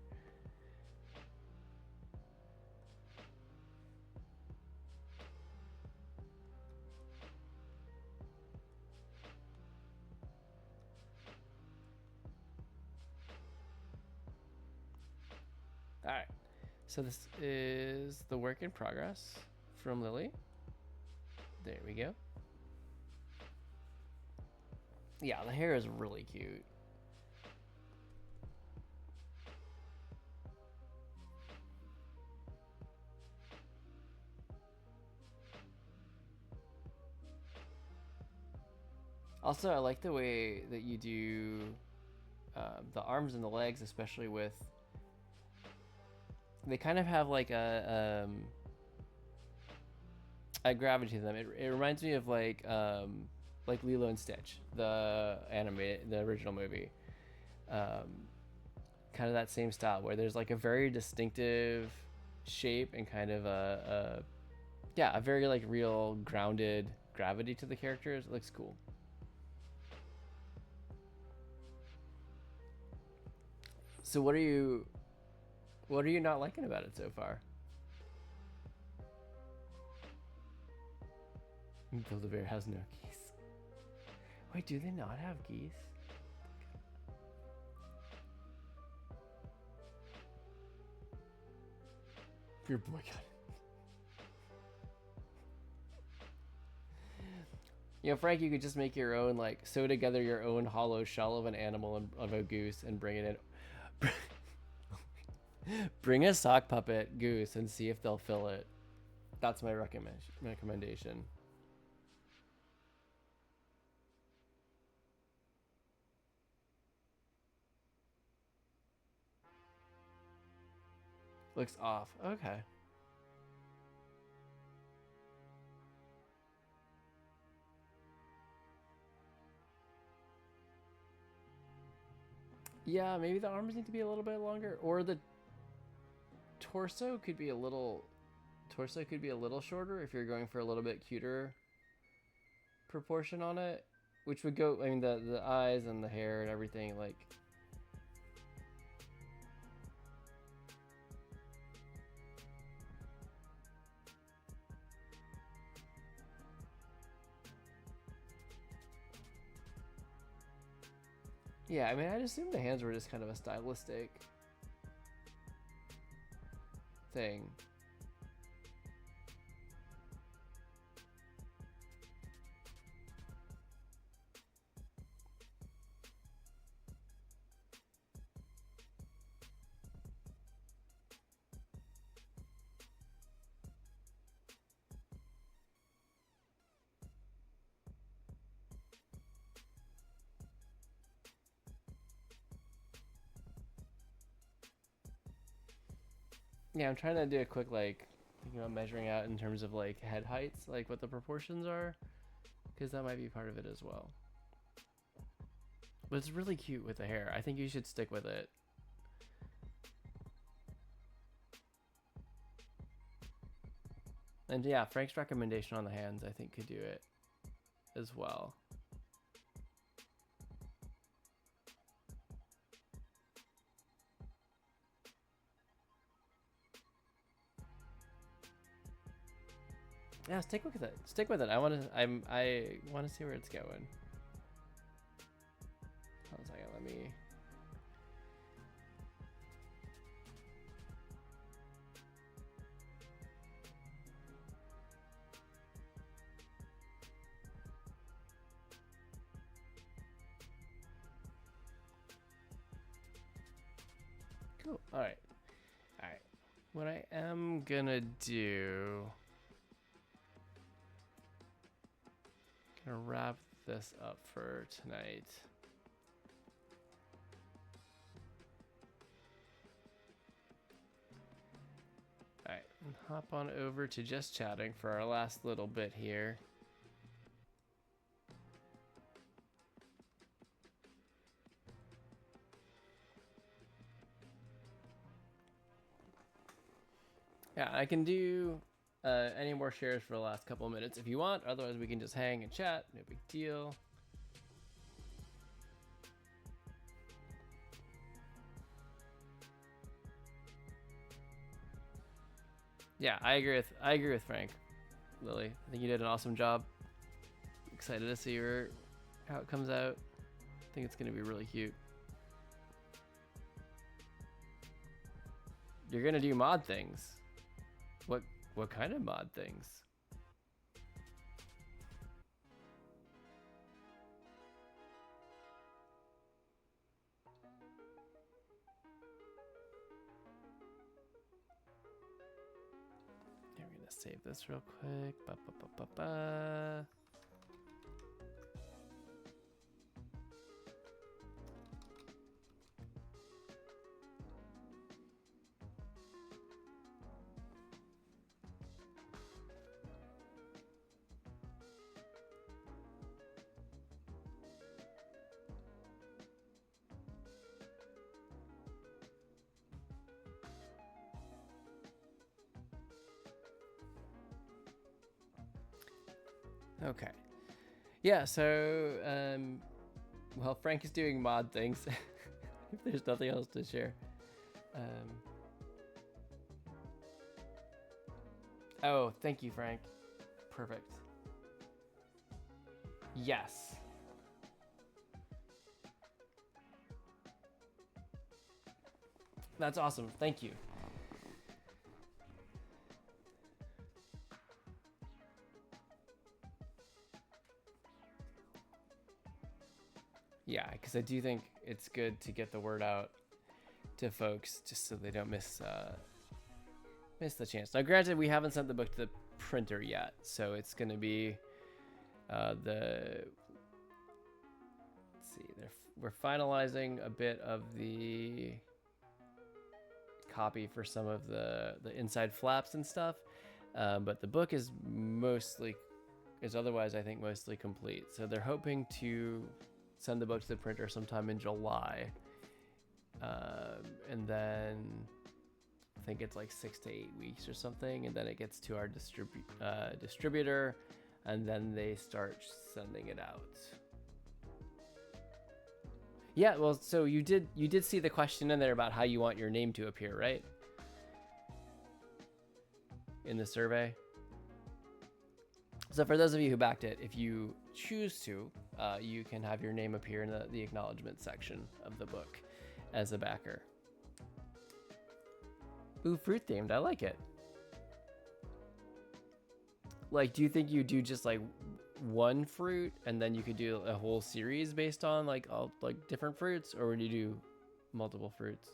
Speaker 1: All right, so this is the work in progress from Lily. There we go. Yeah, the hair is really cute. Also, I like the way that you do the arms and the legs, especially with. They kind of have like a gravity to them. It reminds me of like Lilo and Stitch, the the original movie. Kind of that same style where there's like a very distinctive shape and kind of a very like real grounded gravity to the characters. It looks cool. So what are you not liking about it so far? Build-A-Bear has no geese. Wait, do they not have geese? Your boy got it. You know, Frank, you could just make your own, like, sew together your own hollow shell of an animal and of a goose and bring it in. Bring a sock puppet goose and see if they'll fill it. That's my recommendation. Looks off. Okay. Yeah, maybe the arms need to be a little bit longer, or the torso could be a little shorter if you're going for a little bit cuter proportion on it, which would go. I mean, the eyes and the hair and everything, like. Yeah, I mean, I'd assume the hands were just kind of a stylistic thing. Yeah, I'm trying to do a quick, like, thinking about measuring out in terms of, like, head heights, like, what the proportions are, because that might be part of it as well. But it's really cute with the hair. I think you should stick with it. And yeah, Frank's recommendation on the hands, I think, could do it as well. Yeah, stick with it. Stick with it. I want to see where it's going. Hold on a second. Let me. Cool. All right. All right. What I am gonna do. Gonna wrap this up for tonight. Alright, and hop on over to just chatting for our last little bit here. Yeah, I can do any more shares for the last couple of minutes if you want. Otherwise, we can just hang and chat. No big deal. Yeah, I agree with Frank. Lily, I think you did an awesome job. Excited to see how it comes out. I think it's gonna be really cute. You're gonna do mod things. What kind of mod things? I'm gonna save this real quick. Okay. Yeah, so, well, Frank is doing mod things. If there's nothing else to share. Oh, thank you, Frank. Perfect. Yes. That's awesome. Thank you. Yeah, because I do think it's good to get the word out to folks just so they don't miss the chance. Now, granted, we haven't sent the book to the printer yet, so it's going to be let's see, we're finalizing a bit of the copy for some of the inside flaps and stuff, but the book is otherwise, I think, mostly complete. So they're hoping to send the book to the printer sometime in July, and then I think it's like 6 to 8 weeks or something, and then it gets to our distributor, and then they start sending it out. Yeah, well, so you did see the question in there about how you want your name to appear, right? In the survey. So for those of you who backed it, if you choose to, you can have your name appear in the acknowledgement section of the book as a backer. Ooh, fruit themed. I like it. Like, do you think you do just like one fruit and then you could do a whole series based on like all like different fruits, or would you do multiple fruits?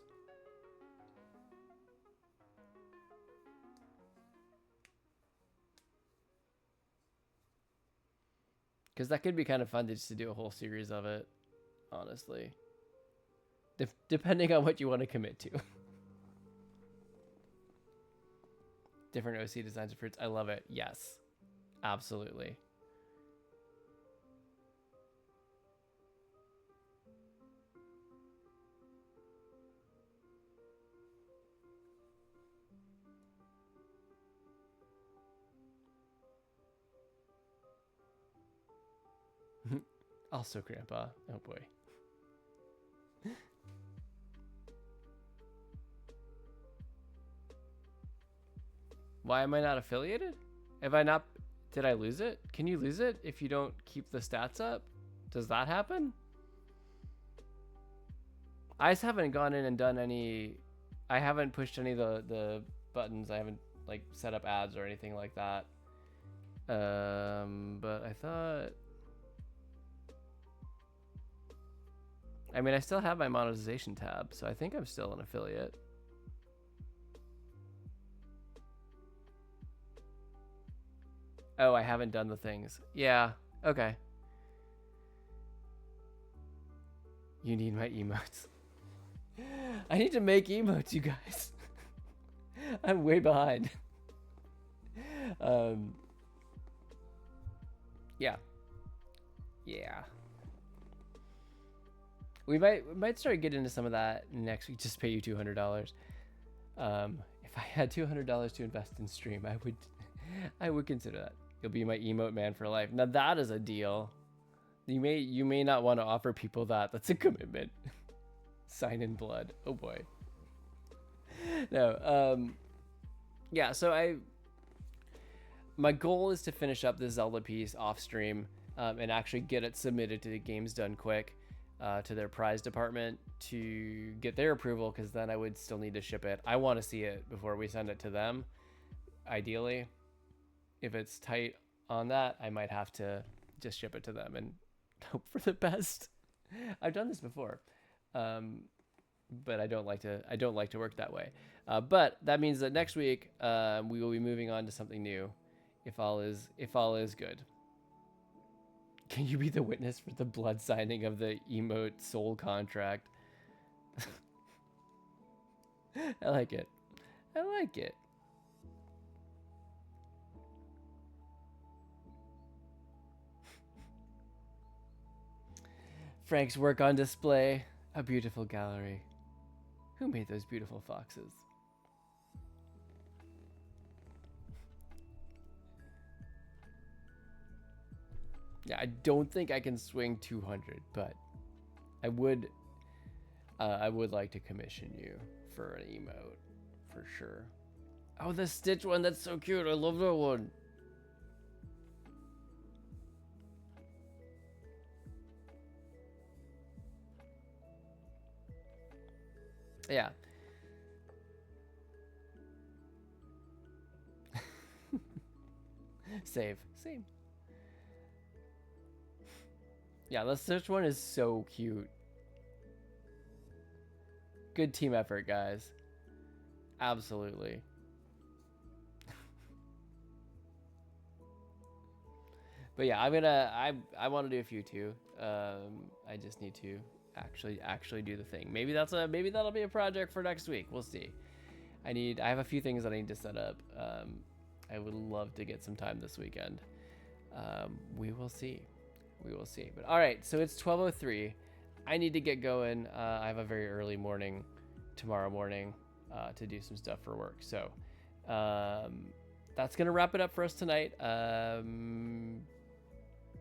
Speaker 1: Because that could be kind of fun just to do a whole series of it, honestly. Depending on what you want to commit to. Different OC designs of fruits. I love it. Yes, absolutely. Also, Grandpa. Oh boy. Why am I not affiliated? Did I lose it? Can you lose it if you don't keep the stats up? Does that happen? I just haven't gone in and done I haven't pushed any of the buttons. I haven't like set up ads or anything like that. But I thought, I mean, I still have my monetization tab, so I think I'm still an affiliate. Oh, I haven't done the things. Yeah, okay. You need my emotes. I need to make emotes, you guys. I'm way behind. Yeah. Yeah. We might start getting into some of that next week. Just pay you $200. If I had $200 to invest in stream, I would consider that. You'll be my emote man for life. Now that is a deal. You may not want to offer people that. That's a commitment. Sign in blood. Oh boy. No. Yeah. So my goal is to finish up the Zelda piece off stream, and actually get it submitted to the Games Done Quick, to their prize department to get their approval, because then I would still need to ship it. I want to see it before we send it to them, ideally. If it's tight on that, I might have to just ship it to them and hope for the best. I've done this before, but I don't like to work that way. But that means that next week we will be moving on to something new, if all is good. Can you be the witness for the blood signing of the emote soul contract? I like it. I like it. Frank's work on display. A beautiful gallery. Who made those beautiful foxes? Yeah, I don't think I can swing 200, but I would like to commission you for an emote for sure. Oh, the Stitch one, that's so cute. I love that one. Yeah. Same. Yeah, the Stitch one is so cute. Good team effort, guys. Absolutely. But yeah, I want to do a few too. I just need to actually do the thing. Maybe that'll be a project for next week. We'll see. I have a few things that I need to set up. I would love to get some time this weekend. We will see. But all right, so it's 12:03. I need to get going. I have a very early morning tomorrow morning to do some stuff for work. So that's gonna wrap it up for us tonight.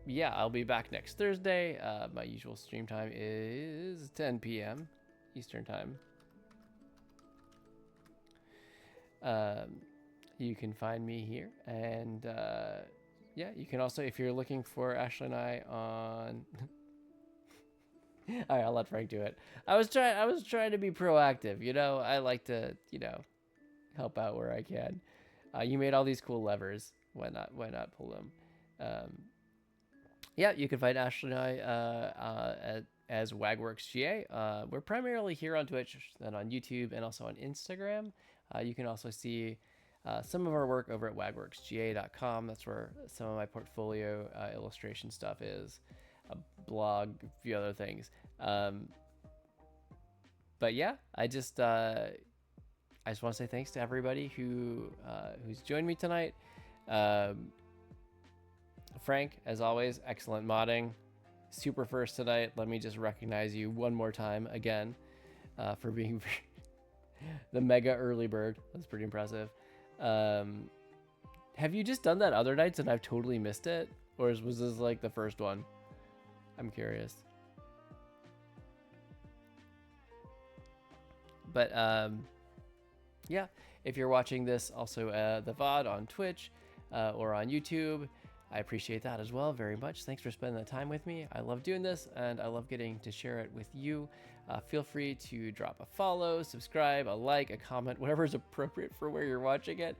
Speaker 1: Yeah, I'll be back next Thursday. My usual stream time is 10 p.m. Eastern time. You can find me here, and yeah, you can also, if you're looking for Ashley and I on all right, I'll let Frank do it. I was trying to be proactive, you know. I like to, you know, help out where I can. You made all these cool levers. Why not pull them? Yeah, you can find Ashley and I as WagWorksGA. We're primarily here on Twitch, then on YouTube, and also on Instagram. You can also see some of our work over at WagWorksGA.com. That's where some of my portfolio illustration stuff is. A blog, a few other things. But yeah, I just want to say thanks to everybody who's joined me tonight. Frank, as always, excellent modding. Super first tonight. Let me just recognize you one more time again for being the mega early bird. That's pretty impressive. Have you just done that other nights and I've totally missed it? Or was this like the first one? I'm curious. But yeah, if you're watching this also the VOD on Twitch or on YouTube, I appreciate that as well very much. Thanks for spending the time with me. I love doing this and I love getting to share it with you. Feel free to drop a follow, subscribe, a like, a comment, whatever is appropriate for where you're watching it,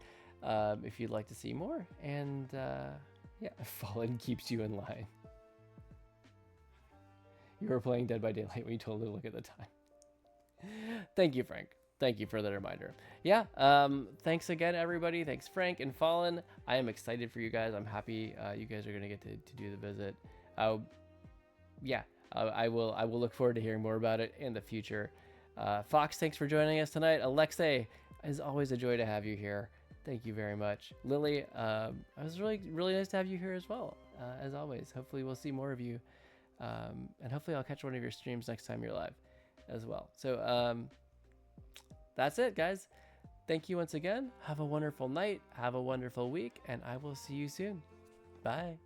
Speaker 1: if you'd like to see more. And yeah, Fallen keeps you in line. You were playing Dead by Daylight when you told me to look at the time. Thank you, Frank. Thank you for the reminder. Yeah, thanks again, everybody. Thanks, Frank and Fallen. I am excited for you guys. I'm happy you guys are going to get to do the visit. Yeah, I will look forward to hearing more about it in the future. Fox, thanks for joining us tonight. Alexei, it's always a joy to have you here. Thank you very much. Lily, it was really nice to have you here as well, as always. Hopefully we'll see more of you. And hopefully I'll catch one of your streams next time you're live as well. So that's it, guys. Thank you once again. Have a wonderful night. Have a wonderful week. And I will see you soon. Bye.